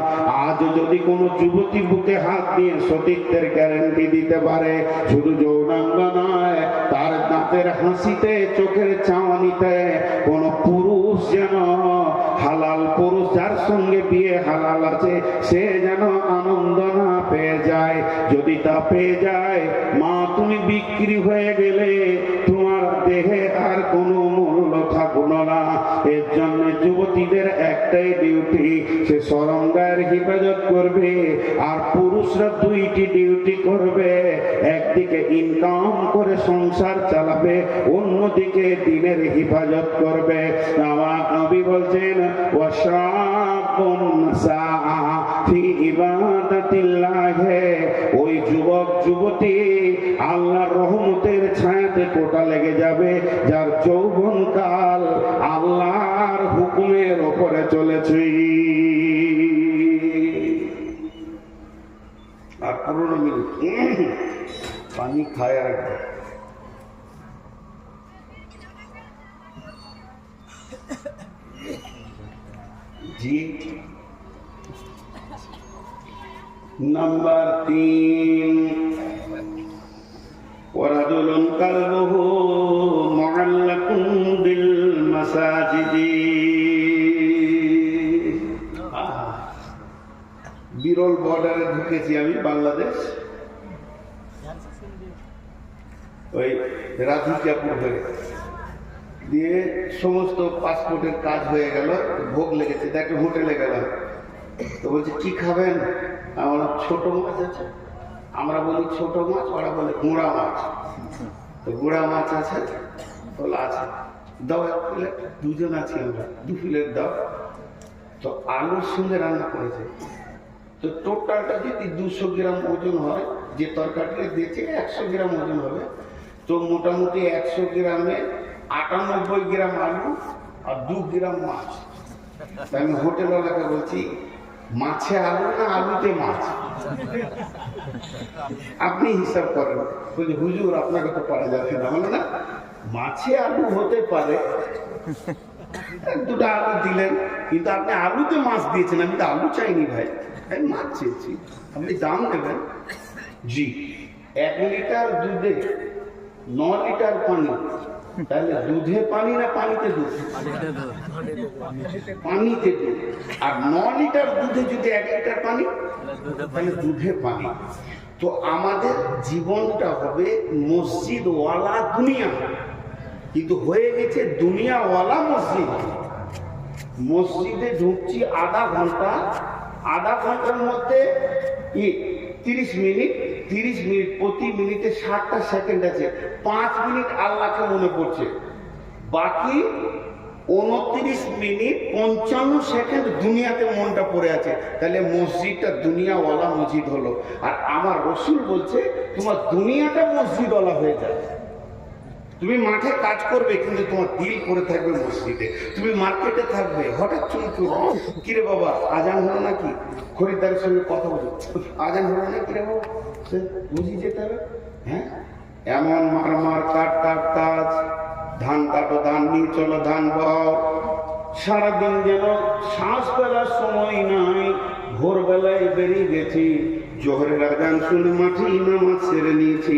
আজ যদি কোনো যুবতী বুকে হাত দিয়ে সতীত্বের গ্যারান্টি দিতে পারে, শুধু যৌনাঙ্গ নয়, তার দাঁতের হাসিতে, চোখের চাওয়ানিতে কোনো পুরুষ যেন হালাল পুরুষ যার সঙ্গে বিয়ে হালাল আছে, সে যেন আনন্দ না পেয়ে যায়। যদি তা পেয়ে যায়, মা তুমি বিক্রি হয়ে গেলে তোমার দেহে আর কোনো মূল্য থাকলো না। এর জন্য যুবতীদের একটাই ডিউটি, সে শরমগায়ের হিফাজত করবে, আর পুরুষরা দুইটি ডিউটি করবে। একদিকে ইনকাম করে সংসার চালাবে, অন্যদিকে দিনের হিফাজত করবে। আমার নবী বলছেন ওয়াশরাবুন সাআ ফি ইবাদাতিল্লাহ, ওই যুবক যুবতী আল্লাহর রহমতের ছায়াতে কোটা লেগে যাবে, যার যৌবনকাল আল্লাহর হুকুমের ওপরে চলেছে। আর 15 মিনিট পানি খায় আর জি। নাম্বার 3, ওয়ারাজুলুন কালবুহু মুআল্লাকুন বিল মাসাজিদি। বিরল বর্ডারে ঢুকেছি আমি, বাংলাদেশ, ওই রাধিকাপুর হয়ে দিয়ে সমস্ত পাসপোর্টের কাজ হয়ে গেল, ভোগ লেগেছে, একটা হোটেলে গেলাম। তো বলছে কি খাবেন? আমার ছোট মাছ আছে। আমরা বলি ছোট মাছ, ওরা বলে গুঁড়া মাছ। তো গুঁড়া মাছ আছে, বলে আছে, দাও 1 প্লেট। দুজন আছি আমরা, 2 প্লেট দাও। তো আলুর সঙ্গে রান্না করেছে। তো টোটালটা যদি 200 গ্রাম ওজন হয়, যে তরকারিটা দিয়েছে 100 গ্রাম ওজন হবে। তো মোটামুটি 100 গ্রামে 98 গ্রাম আলু আর 2 গ্রাম মাছ। আমি হোটেলওয়ালাকে বলছি, মাছে আলু না আলুতে মাছ? আপনি হিসাব করেন। বলছি হুজুর আপনাকে তো পারা যাচ্ছে না। বলে না, মাছে আলু হতে পারে, 2টা আলু দিলেন, কিন্তু আপনি আলুতে মাছ দিয়েছেন। আমি তো আলু চাইনি ভাই, আমি মাছ চেয়েছি, আপনি দাম দেবেন। জি। 1 লিটার দুধে 9 লিটার পানি, তাহলে দুধে পানি না পানিতে দুধ? পানিতে দুধ। আর 9 লিটার দুধে যদি 1 লিটার পানি, তাহলে দুধে পানি। তো আমাদের জীবনটা হবে মসজিদওয়ালা দুনিয়া, কিন্তু হয়ে গেছে দুনিয়াওয়ালা মসজিদ। মসজিদে ঢুকছি আধা ঘন্টা, আধা ঘন্টার মধ্যে 30 মিনিট, 30 মিনিট, প্রতি মিনিটে 60টা সেকেন্ড আছে। 5 মিনিট আল্লাহকে মনে পড়ছে, বাকি 29 মিনিট 55 সেকেন্ড দুনিয়াতে মনটা পড়ে আছে। তাহলে মসজিদটা দুনিয়াওয়ালা মসজিদ হলো। আর আমার রসুল বলছে তোমার দুনিয়াটা মসজিদওয়ালা হয়ে যায়। তুমি মাঠে কাজ করবে, কিন্তু তোমার দিল করে থাকবে মসজিদে। তুমি মার্কেটে থাকবে, হঠাৎ চলে কিরে বাবা আজান হলো নাকি, খরিদ্দারের সঙ্গে কথা বলো, আজান হলো না কিরে বাবা, বুঝি যেতে হবে। হ্যাঁ, এমন মার কাট কাজ, ধান কাটো, ধান নিয়ে চলো, ধান বও। সারাদিন যেন শ্বাস ফেলার সময় নাই। ভোরবেলায় বেরিয়ে গেছি, জোহরের আজান শুনে মাঠে নামাজ সেরে নিয়েছি,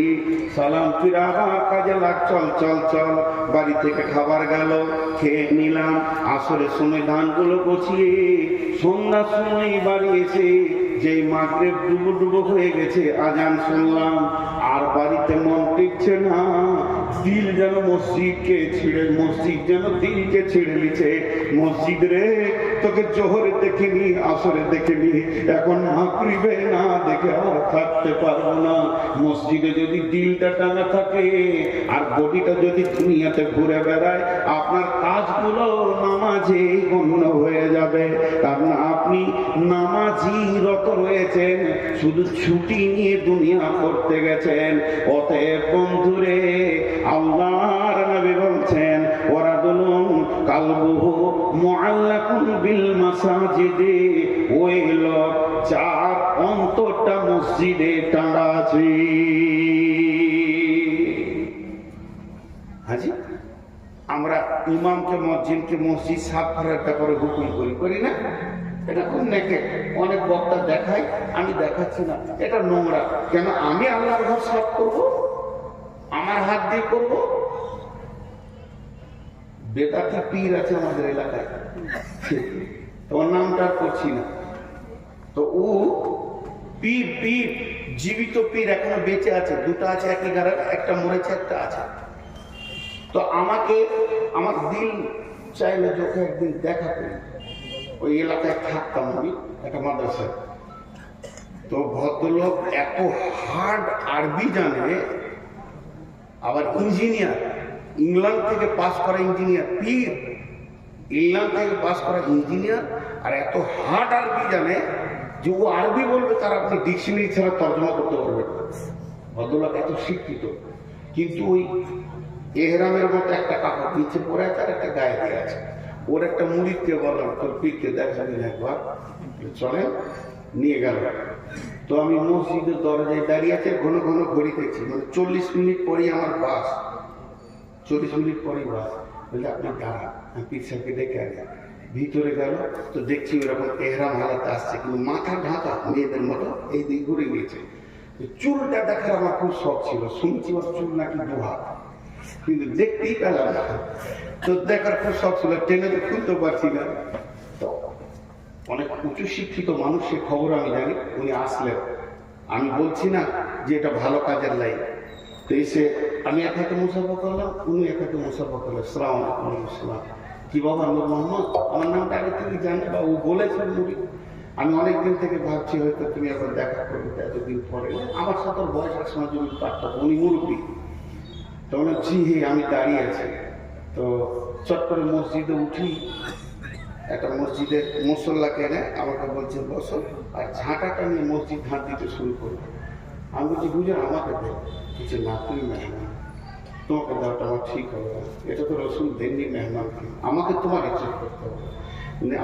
সালাম ফিরে আবার কাজে লাগ, চল চল চল। বাড়ি থেকে খাবার গেল, খেয়ে নিলাম। আসরের সময় ধানগুলো গুছিয়ে সন্ধ্যার সময় বাড়ি এসে যেই মাগরিব ডুবো ডুবো হয়ে গেছে, আজান শুনলাম, আর বাড়িতে মন টিকছে না। দিল যেন মসজিদকে ছিঁড়ে, মসজিদ যেন দিলকে ছিঁড়ে নিচ্ছে। মসজিদ রে, তোকে জোহরে দেখিনি, আসরে দেখিনি, এখন মাগরিবে না দেখে আর থাকতে পারবো না। মসজিদে যদি দিলটা টানা থাকে আর বডিটা যদি দুনিয়াতে ঘুরে বেড়ায়, আপনার কাজগুলো নামাজে গণ্য হয়ে যাবে। কারণ আপনি নামাজি রত রয়েছেন, শুধু ছুটি নিয়ে দুনিয়া করতে গেছেন। অতএব বন্ধুরে, আল্লাহর নবী বলছেন ওয়ারাদুলুন কালবুহু মুআল্লাকুন বিল মাসাজিদে, ওই লোক যার অন্তরটা মসজিদে টাঙা আছে। হাজি, আমরা ইমামকে মসজিদকে মসজিদ সাফ করার ব্যাপারে হুকুম করি না? এটা খুব নেকে অনেক বক্তা দেখায়, আমি দেখাচ্ছি না, এটা নোংরা। কেন আমি আল্লাহর ঘর সাফ করব? আমার হাত দিয়ে করব? বেদাতি পীর আছে আমাদের এলাকায়, তোমার নামটা করছি না, তো ও পীর পীর জীবিত পীর এখনো বেঁচে আছে, দুটো আছে একই গাড়ি, একটা মরেছে একটা আছে। তো আমাকে আমার দিল চাইলে যখন একদিন দেখা করি, ওই এলাকায় থাকতাম আমি একটা মাদ্রাসায়। তো ভদ্রলোক এত হার্ড আরবি জানে, আবার ইঞ্জিনিয়ার, ইংল্যান্ড থেকে পাস করা ইঞ্জিনিয়ার, পীর ইংল্যান্ড থেকে পাস করা ইঞ্জিনিয়ার, আর এত হার্ড আরবি জানে যে ও আরবি বলবে তার আপনি ডিকশনারি ছাড়া তর্জমা করতে পারবেন না। ভদ্রলোক এত শিক্ষিত, কিন্তু ওই এহরামের মতো একটা কাপড় নিচে পরে আছে আর একটা গায়ে দিয়ে আছে। ওর একটা মুড়িদকে বললাম, তোর পীরকে দেখাবেন একবার, চলেন, নিয়ে গেল। তো আমি মসজিদের দরজায় দাঁড়িয়ে আছে, ঘন ঘন ঘড়ি দেখছি, মানে 40 মিনিট পরেই আমার বাস, 40 মিনিট পরেই বাস। বললে আপনি দাঁড়ান, আমি পীর সাহেবকে ডেকে আনি। ভিতরে গেল তো দেখছি ওরকম এহরাম হালাতে আসছে, কিন্তু মাথা ঢাকা মেয়েদের মতো এই দিক ঘুরে গিয়েছে। চুলটা দেখার আমার খুব শখ ছিল, শুনছি ওর চুল নাকি 2 হাত, কিন্তু দেখতেই পেলাম না। তো দেখার খুব শখ ছিল, টেনে তো খুলতে পারছি না। তো অনেক উচ্চ শিক্ষিত মানুষের খবর আমি জানি, উনি আসলেন। আমি বলছি না যে এটা ভালো কাজের লাইন। তো এসে আমি এক হাতে মুসাফা করলাম, উনি এক হাতে মুসাফা করলেন। আসসালামু আলাইকুম। আসসালাম। কি বাবা নূর মোহাম্মদ? আমার নামটা আগে তুমি জানি বা ও বলেছেন মুড়ি। আমি অনেকদিন থেকে ভাবছি হয়তো তুমি এখন দেখা করবে, এতদিন পরে। আমার সাথে বয়স এক সময় জমি পার্থক্য, উনি মুরব্বী। তখন জি হে, আমি দাঁড়িয়ে আছি। তো চট করে মসজিদে উঠি, একটা মসজিদের মুসল্লাকে এনে আমাকে বলছে বসো, আর ঝাঁটাটা নিয়ে মসজিদ ঝাঁট দিতে শুরু করবে। আমি বলছি হুজুর আমাকে দেয়, কিছু না, তুমি মেহমান, তোমাকে দেওয়াটা আমার ঠিক হবে না, এটা তো রসুল দেননি মেহমানকে, আমাকে তোমার ইজ্জত করতে হবে।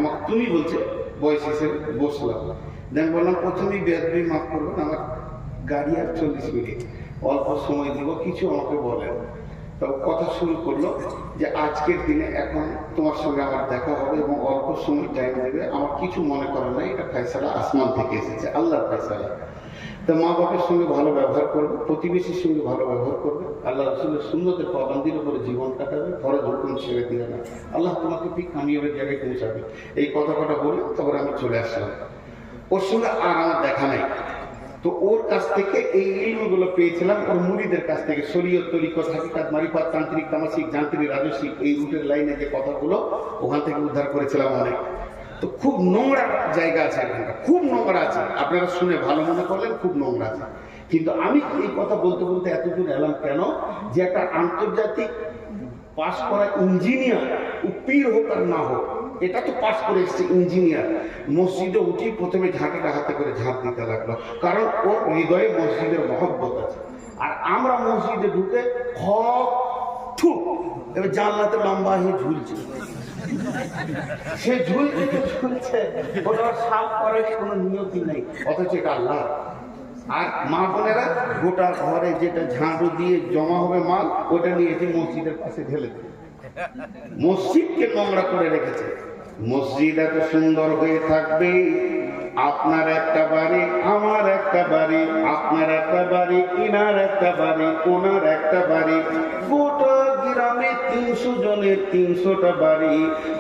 আমাকে তুমি বলছে, বয়স হিসেবে বসলাম। দেন বললাম প্রথমেই বেদবি মাফ করবেন, আমার গাড়ি আর 40 মিনিট, অল্প সময় দিব, কিছু আমাকে বলেন। তো কথা শুরু করলো যে আজকের দিনে এখন তোমার সঙ্গে আমার দেখা হবে এবং অল্প সময় টাইম দেবে, আমার কিছু মনে করার নাই, এটা ফয়সালা আসমান থেকে এসেছে, আল্লাহর ফয়সালা। তো মা বাবার সঙ্গে ভালো ব্যবহার করবে, প্রতিবেশীর সঙ্গে ভালো ব্যবহার করবে, আল্লাহ রসুলের সুন্নতের পাবন্দির উপরে জীবন কাটাবে, ফরজ হুকুম ছেড়ে দিবে না, আল্লাহ তোমাকে ঠিক কামিয়াবের জায়গায় পৌঁছাবে। এই কথা বলে তারপরে আমি চলে আসলাম। ওর সঙ্গে আর আমার দেখা নাই। তো ওর কাছ থেকে এই ইলমগুলো পেয়েছিলাম ওর মুরিদের কাছ থেকে, শরীয়ত, তরিকত, হাকিকাত, মারিফাত, তান্ত্রিক, তামাসিক, যান্ত্রিক, রাজস্বিক, এই রুটের লাইনে যে কথাগুলো ওখান থেকে উদ্ধার করেছিলাম অনেক। তো খুব নোংরা জায়গা আছে এখানটা, খুব নোংরা আছে, আপনারা শুনে ভালো মনে করলেন, খুব নোংরা আছে। কিন্তু আমি এই কথা বলতে বলতে এতদূর এলাম কেন, যে একটা আন্তর্জাতিক পাশ করা ইঞ্জিনিয়ার, ও পীর হোক আর না হোক, এটা তো পাস করে এসছে ইঞ্জিনিয়ার, মসজিদে উঠি প্রথমে ঝাঁটাটা হাতে করে ঝাঁট দিতে লাগলো, কারণ ওর হৃদয়ে মসজিদের মহব্বত আছে। আর আমরা মসজিদে ঢুকে এবার জানলাতে লম্বা হয়ে ঝুলছে, সে ঝুলছে, ওটা সাফ করার কোনো নিয়তি নেই, অথচ এটা আল্লাহ। আর মা বোনেরা গোটা ঘরে যেটা ঝাঁটু দিয়ে জমা হবে মাল, ওটা নিয়ে এসে মসজিদের পাশে ঢেলে দেবে, মসজিদকে নোংরা করে রেখেছে। মসজিদ এত সুন্দর হয়ে থাকবে, আপনার একটা বাড়ি, আমার একটা বাড়ি, আপনার একটা বাড়ি, ইনার একটা বাড়ি, ওনার একটা বাড়ি, গোটা গ্রামে 300 জনের 300টা বাড়ি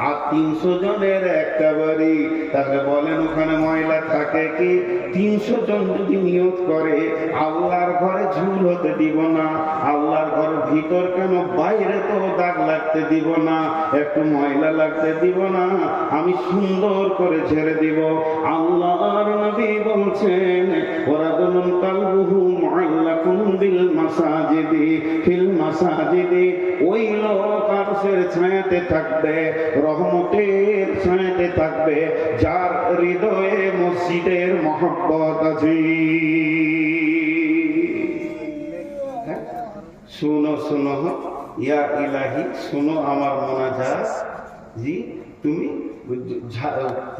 আর 300 জনের একটা বাড়ি, তাহলে বলেন ওখানে ময়লা থাকে কি? 300 জন যদি নিয়ত করে আল্লাহর ঘরে ঝুল হতে দিব না, আল্লাহর ঘরের ভিতর কেন বাইরে তো দাগ লাগতে দিব না, একটু ময়লা লাগতে দিব না, আমি সুন্দর করে ছেড়ে দিব। আল্লাহর নবী বলছেন ওয়ারাদুন কালবুহু মুআল্লাকুন বিল মাসাজিদি ফিল মাসাজিদি, ওই লোক আরশের ছায়াতে থাকবে, রহমতের ছায়াতে থাকবে, যার হৃদয়ে মসজিদের মহব্বত আছে। শুনো শুনো ইয়া ইলাহি, শুনো আমার মোনাজাত। জি, তুমি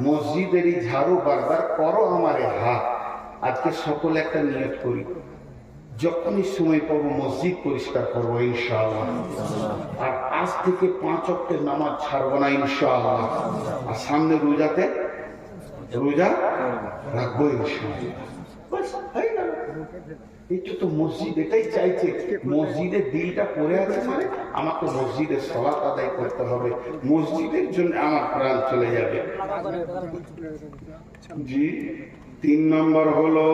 মসজিদেরই ঝাড়ু বারবার করো আমারে হাত। আজকে সকলে একটা নিয়ত করি, যখনই সময় পাবো মসজিদ পরিষ্কার করবো ইনশাআল্লাহ। আর আজ থেকে 5 ওয়াক্তের নামাজ ছাড়বো না ইনশাআল্লাহ। আর সামনে রোজাতে রোজা রাখবো ইনশাআল্লাহ। বাস হয়ে গেল। এটা তো মসজিদ এটাই চাইছে, মসজিদের দিলটা পড়ে আছে মানে আমাকে মসজিদের সালাত আদায় করতে হবে, মসজিদের জন্য আমার প্রাণ চলে যাবে। জি, 3 নম্বর হলো,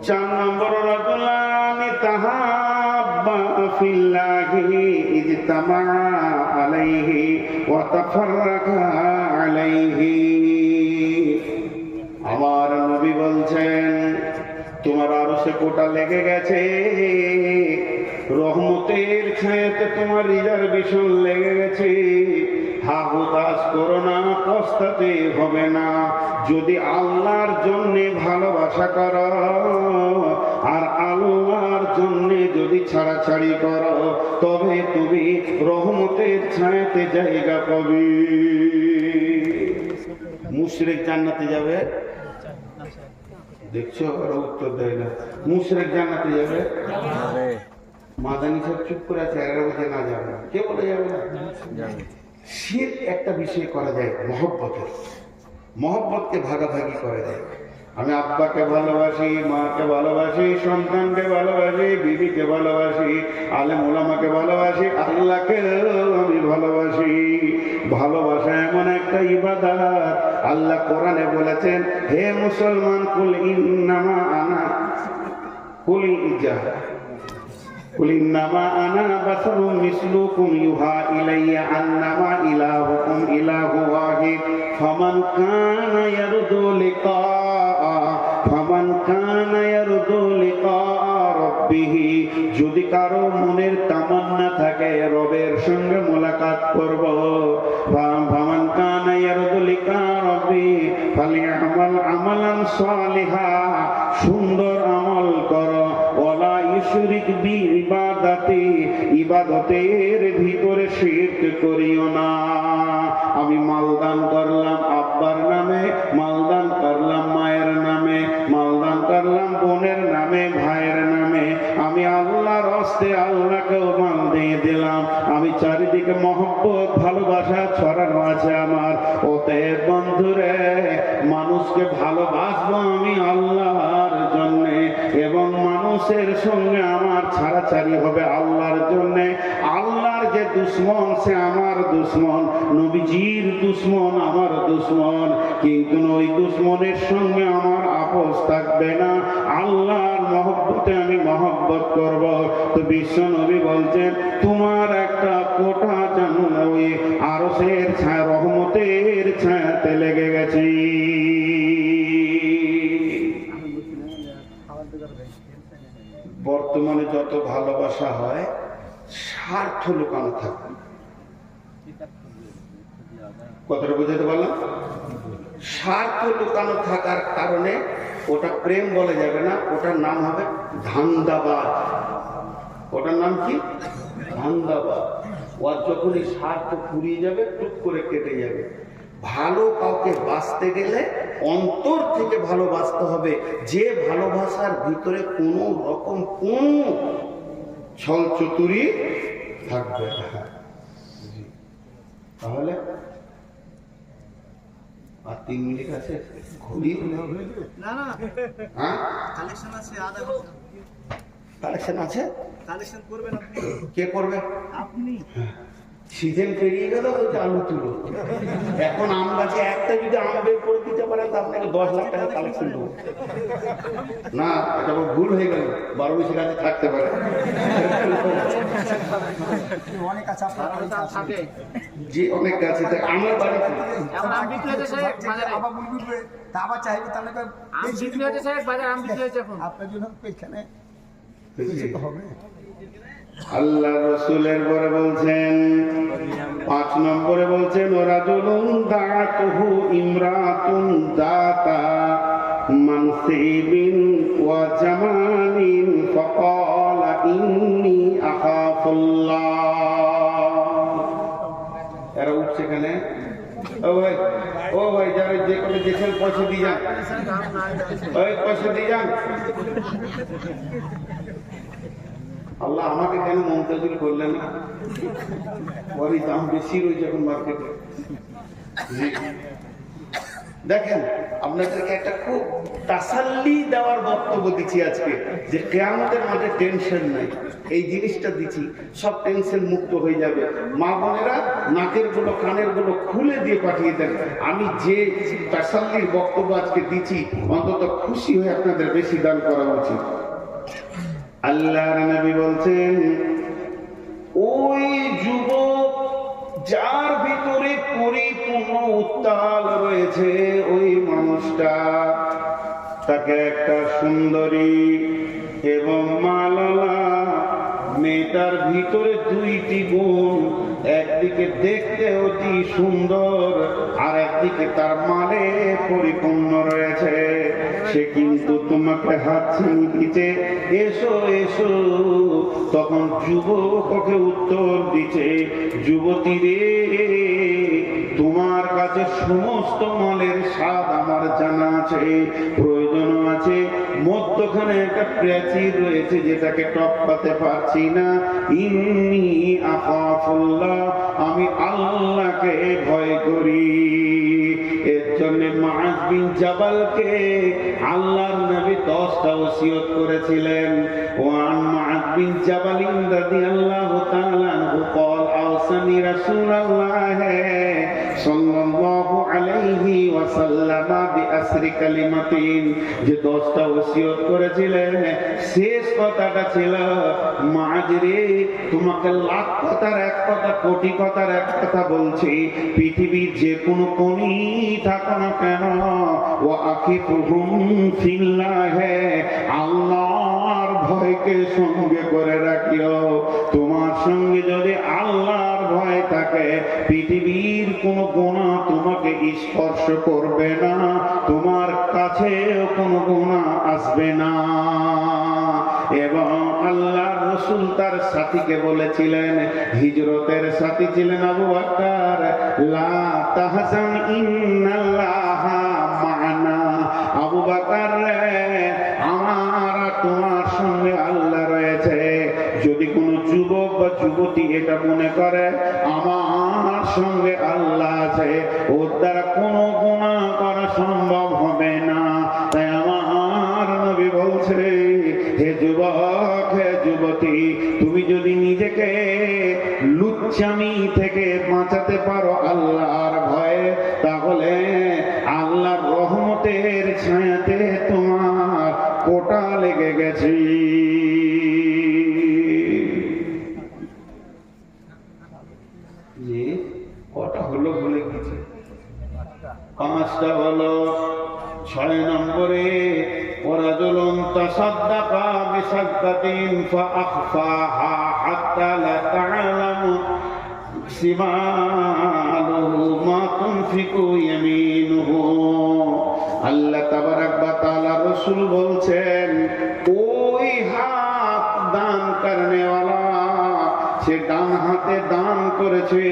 4 নম্বর রাজুলানি তাহাব্বা ফিল্লাহি ইজতামা আলাইহি ওয়া তাফাররাকা আলাইহি। আমার নবী বলছেন তোমার আরশে কোটা লেগে গেছে, রহমতের ছায়াতে তোমার রিজার্ভেশন লেগে গেছে, হাহুতাশ করো না, পস্তাতে হবে না। যদি আল্লাহর জন্য ভালোবাসা করো আর আল্লাহর জন্য যদি ছাড়াছাড়ি করো, তবে তুমি রহমতের ছায়াতে জায়গা পাবে। মুশরিক জান্নাতে যাবে, দেখছো ওরা উত্তর দেয় না। মুশরিক জান্নাতে যাবে, মাদানী সাহেব চুপ করে আছে, এরা বলছে না যাবে না। কে বলে যাবে না? শিরক একটা বিষয় করা যায়, মহব্বতের, মহব্বতকে ভাগাভাগি করা যায়। আমি আব্বাকে ভালোবাসি, মাকে ভালোবাসি, সন্তানকে ভালোবাসি, বিবিকে ভালোবাসি, আলেম ওলামাকে ভালোবাসি, আল্লাহকে আমি ভালোবাসি। ভালোবাসা এমন একটা ইবাদত, আল্লাহ কোরআনে বলেছেন হে মুসলমান কুল ইন্নামা আনা কুল ইজা কুল ইন্নামা আনা বাশারুম মিসলুকুম ইউহা ইলাইয়া আন্নামা ইলাহুকুম ইলাহু ওয়াহিদ ফামান কানা ইয়ারজু লিকা রাব্বিহি, যদি কারো মনের তামান্না থাকে রবের সঙ্গে মোলাকাত করব, ফামান কানা ইয়ারজু লিকা রাব্বি ফালিয়ামাল আমালান সালিহা, সুন্দর আমল করো, ওয়ালা ইউশরিক বি ইবাদাতি, ইবাদতের ভিতরে শিরক করিও না। আমি মালদান করলাম আব্বার নামে, মালদান করলাম মায়ের নামে, মালদান করলাম বোনের নামে, ভাইয়ের নামে, আমি আল্লাহর হস্তে আল্লাহকেও মাল দিয়ে দিলাম। আমি চারিদিকে মহব্বত ভালোবাসা ছড়ানো আছে আমার। ওতে বন্ধুরে, মানুষকে ভালোবাসবো আমি আল্লাহর জন্য, এবং মানুষের সঙ্গে আমার ছাড়াছাড়ি হবে আল্লাহর জন্য। আল্লাহর যে দুশ্মন সে আমার দুশ্মন, নবীজির দুশ্মন আমার দুশ্মন, কিন্তু ওই দুশ্মনের সঙ্গে আমার আপোষ থাকবে না। আল্লাহর মহব্বতে আমি মহব্বত করব। তো বিশ্ব নবী বলছেন তোমার একটা কোটা যেন ওই আরশের ছায়া, রহমতের ছায়াতে লেগে গেছে। বর্তমানে যত ভালোবাসা হয় স্বার্থ লুকানো থাকে। কথাটা বুঝাতে পারলাম? স্বার্থ লুকানো থাকার কারণে ওটা প্রেম বলে যাবে না, ওটার নাম হবে ধান্দাবাজ। ওটার নাম কি? ধান্দাবাজ। ওর যখনই স্বার্থ ফুরিয়ে যাবে টুক করে কেটে যাবে। ভালো কাউকে বাঁচতে গেলে অন্তর থেকে ভালোবাসতে হবে, যে ভালোবাসার ভিতরে কোনো রকম কোন ছল চতুরি থাকবে না। তাহলে আর 3 মিনিট আছে, ঘড়ি না না হ্যাঁ কালেকশন আছে, কালেকশন আছে। কালেকশন করবেন আপনি? কে করবে? আপনি সিজন পেরিয়ে গেল তো আলু তুলো। এখন আম গাছে একটা যদি আম বের করে দিতে পারেন তো আপনাকে 10 লাখ টাকা কালেকশন দেবো। না, এটা আমার ভুল হয়ে গেল, 12 গাছে থাকতে পারে। অনেক আছে আপনার বাড়িতে আছে। যে অনেক গাছে থাকে আমার বাড়িতে। এখন আম বিক্রি হচ্ছে সাহেব বাজারে। আবার বলবে তা আবার চাইবে তাহলে তো আম বিক্রি হচ্ছে সাহেব বাজারে, আম বিক্রি হচ্ছে এখন। আপনার জন্য পেছনে বেশি তো হবে। আল্লাহ রসুলের পরে বলছেন 5 নম্বরে বলছেন রাজুলুন দাআতুহু ইমরাতুন দাতা মানসিবিন ওয়া জামালিন ফাকালা ইন্নী আখাফুল্লাহ। এরা উঠছে এখানে। ও ভাই যারা যে কোনো দেখেন পয়সা দিয়ে যান, ওই পয়সা দিয়ে যান। আল্লাহ আমাকে কেন মমতাজুল করলেন না? বড়ই দাম বেশি রয়েছে এখন মার্কেটে। দেখেন আপনাদেরকে একটা খুব তাসাল্লি দেওয়ার বক্তব্য দিচ্ছি আজকে, যে কিয়ামতের মাঠে টেনশন নাই, এই জিনিসটা দিচ্ছি, সব টেনশন মুক্ত হয়ে যাবে। মা বোনেরা নাকের গুলো কানের গুলো খুলে দিয়ে পাঠিয়ে দেন। আমি যে তাসাল্লির বক্তব্য আজকে দিচ্ছি অন্তত খুশি হয়ে আপনাদের বেশি দান করা উচিত। আল্লাহর নবী বলছেন ওই যুবক যার ভিতরে পরিপূর্ণ উত্তাল রয়েছে, ওই মানুষটা তাকে একটা সুন্দরী এবং মালালা মেয়েটার ভিতরে 2টি গুণ, একদিকে দেখতে অতি সুন্দর আর একদিকে তার মালে পরিপূর্ণ রয়েছে। সে কিন্তু তোমাকে হাত ছিনিয়ে দিতে এসো এসো, তখন যুবক ওকে উত্তর দিচ্ছে যুবতী রে, তোমার কাছে সমস্ত মালের স্বাদ আমার জানা আছে, প্রয়োজন আছে, মধ্যখানে একটা প্রাচীর রয়েছে যেটাকে টপকাতে পারছি না। ইন্নী আখাফুল্লাহ, আমি আল্লাহকে ভয় করি। এর জন্য মুআয বিন জাবালকে আল্লাহর নবী 10টা ওসিয়ত করেছিলেন। ওয়ান মুআয বিন জাবাল রাদিয়াল্লাহু তাআলা আনহু قال اوصاني رسول الله صلى الله عليه وسلم بأسر كلمتين, যে 10টা ওসিয়ত করেছিলেন শেষ কথাটা ছিল মুআয রে, তোমাকে লাখ কথার এক কথা, কোটি কথার এক কথা বলছি, পৃথিবীর যে কোনো কোণে থাকো না কেন, ও আখিফুহুম ফিল্লাহ, আল্লাহর ভয়কে সঙ্গে করে রাখিও। তোমার সঙ্গে যদি আল্লাহর ভয় থাকে, পৃথিবীর কোনো গুনাহ তোমাকে স্পর্শ করবে না, তোমার কাছেও কোনো গুনাহ আসবে না। এবং আল্লাহর রাসূল তার সাথীকে বলেছিলেন, হিজরতের সাথী ছিলেন আবু বকর, লা তাহজান ইন্নাল্লাহা মা'না। আবু বকর রে, আমার তোমার সঙ্গে আল্লাহ রয়েছে। যদি কোনো যুবক বা যুবতী এটা মনে করে আমার সঙ্গে আল্লাহ আছে, ওর দ্বারা কোনো গুনাহ করা সম্ভব হবে না। তাই আমার নবী বলছে, হে যুবক, হে যুবতী, তুমি যদি নিজেকে লুচ্চামি থেকে বাঁচাতে পারো আল্লাহর ভয়ে, তাহলে আল্লাহর রহমতের ছায়াতে তোমার কোটা লেগে গেছে। যে কটা হলো বলে গেছে, 5টা হলো। 6 নম্বরে ওয়ারাজুলুন তাসাদ্দাকা বিসাদকাতিন ফাআখফাহা হাত্তা লা তা'লামু শিমালুহু মা তুনফিকু ইয়ামিনুহু। আল্লাহ তাবারাক ওয়া তাআলা রাসূল বলছেন, ওই হাত দান করনেওয়ালা, সে ডান হাতে দান করেছে,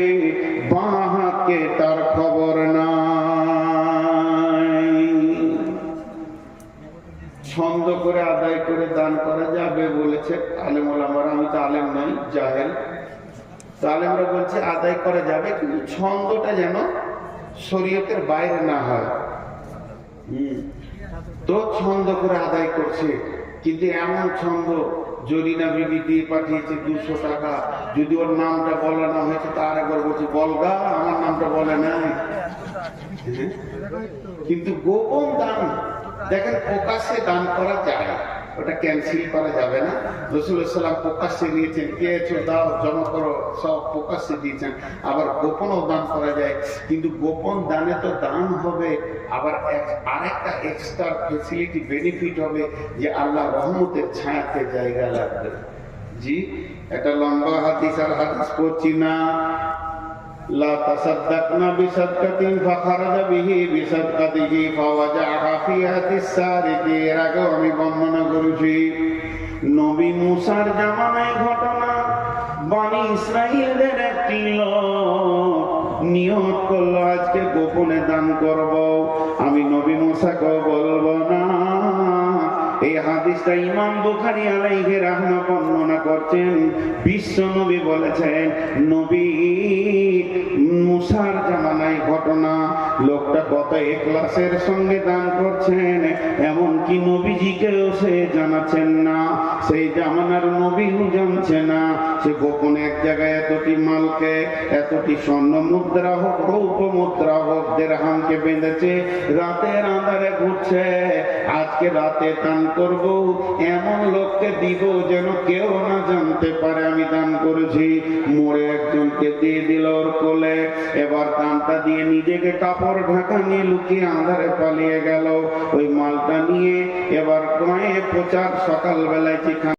বাঁ হাতকে তার খবর নাই। ছন্দ করে আদায় করে দান করা যাবে বলেছে আলেম ওলামারা। আমি তো আলেম নই, জাহেল। তো আলেমরা বলছে আদায় করা যাবে, কিন্তু ছন্দটা যেন শরীয়তের বাইরে না হয়। তো তো ছন্দ করে আদায় করছে, কিন্তু এমন ছন্দ জরিনা বিবি দিয়ে পাঠিয়েছে 200 টাকা, যদি ওর নামটা বলা না হয়েছে তার একবার বলছে বলগা আমার নামটা বলে নাই। কিন্তু গোপন দান দেখেন প্রকাশ্যে দান করা যায়, ওটা ক্যান্সেল করা যাবে না। রাসূলুল্লাহ সাল্লাল্লাহু আলাইহি ওয়াসাল্লাম প্রকাশ্যে দিয়েছেন, কে আছো দাও জমা করো, সব প্রকাশ্যে দিয়েছেন। আবার গোপনও দান করা যায়, কিন্তু গোপন দানে তো দান হবে, আবার আরেকটা এক্সট্রা ফেসিলিটি বেনিফিট হবে যে আল্লাহ রহমতের ছায়াতে জায়গা লাগবে। জি, একটা লম্বা হাদিস, আর হাদিস করছি না। لا تصدقنا بصدقة فخرج به بصدقته فوجعها في يد السارق। এর আগেও আমি বর্ণনা করেছি নবী মুসার জামানায় ঘটনা। বনি ইসরাইলদের একটি লোক নিয়ত করলো আজকে গোপনে দান করব, আমি নবী মুসাকে বলবো না। এই হাদিসটা ইমাম বুখারী আলাইহি রাহমা বর্ণনা করছেন। বিশ্ব নবী বলেছেন নবী মুসার জামানায় ঘটনা, লোকটা কত ইখলাসের সঙ্গে দান করছেন, এমনকি নবীজিকেও সে জানাচ্ছেন না, সেই জামানার নবীও জানছে না। সে গোপনে এক জায়গায় এতটি মালকে, এতটি স্বর্ণ মুদ্রা হোক রৌপ্য মুদ্রা হোক দিরহামকে বেঁধেছে, রাতের আঁধারে ঘুরছে। আজকে রাতে দান করব, এমন লোককে দিব যেন কেউ না জানতে পারে আমি দান করেছি। মোড়ে একজনকে দিয়ে দিল ওর কোলে, এবার দানটা দিয়ে নিজেকে কাপড় ঢাকা নিয়ে লুকিয়ে আঁধারে পালিয়ে গেল। ওই মালটা নিয়ে এবার গায়ে প্রচার, সকালবেলায় চিঠা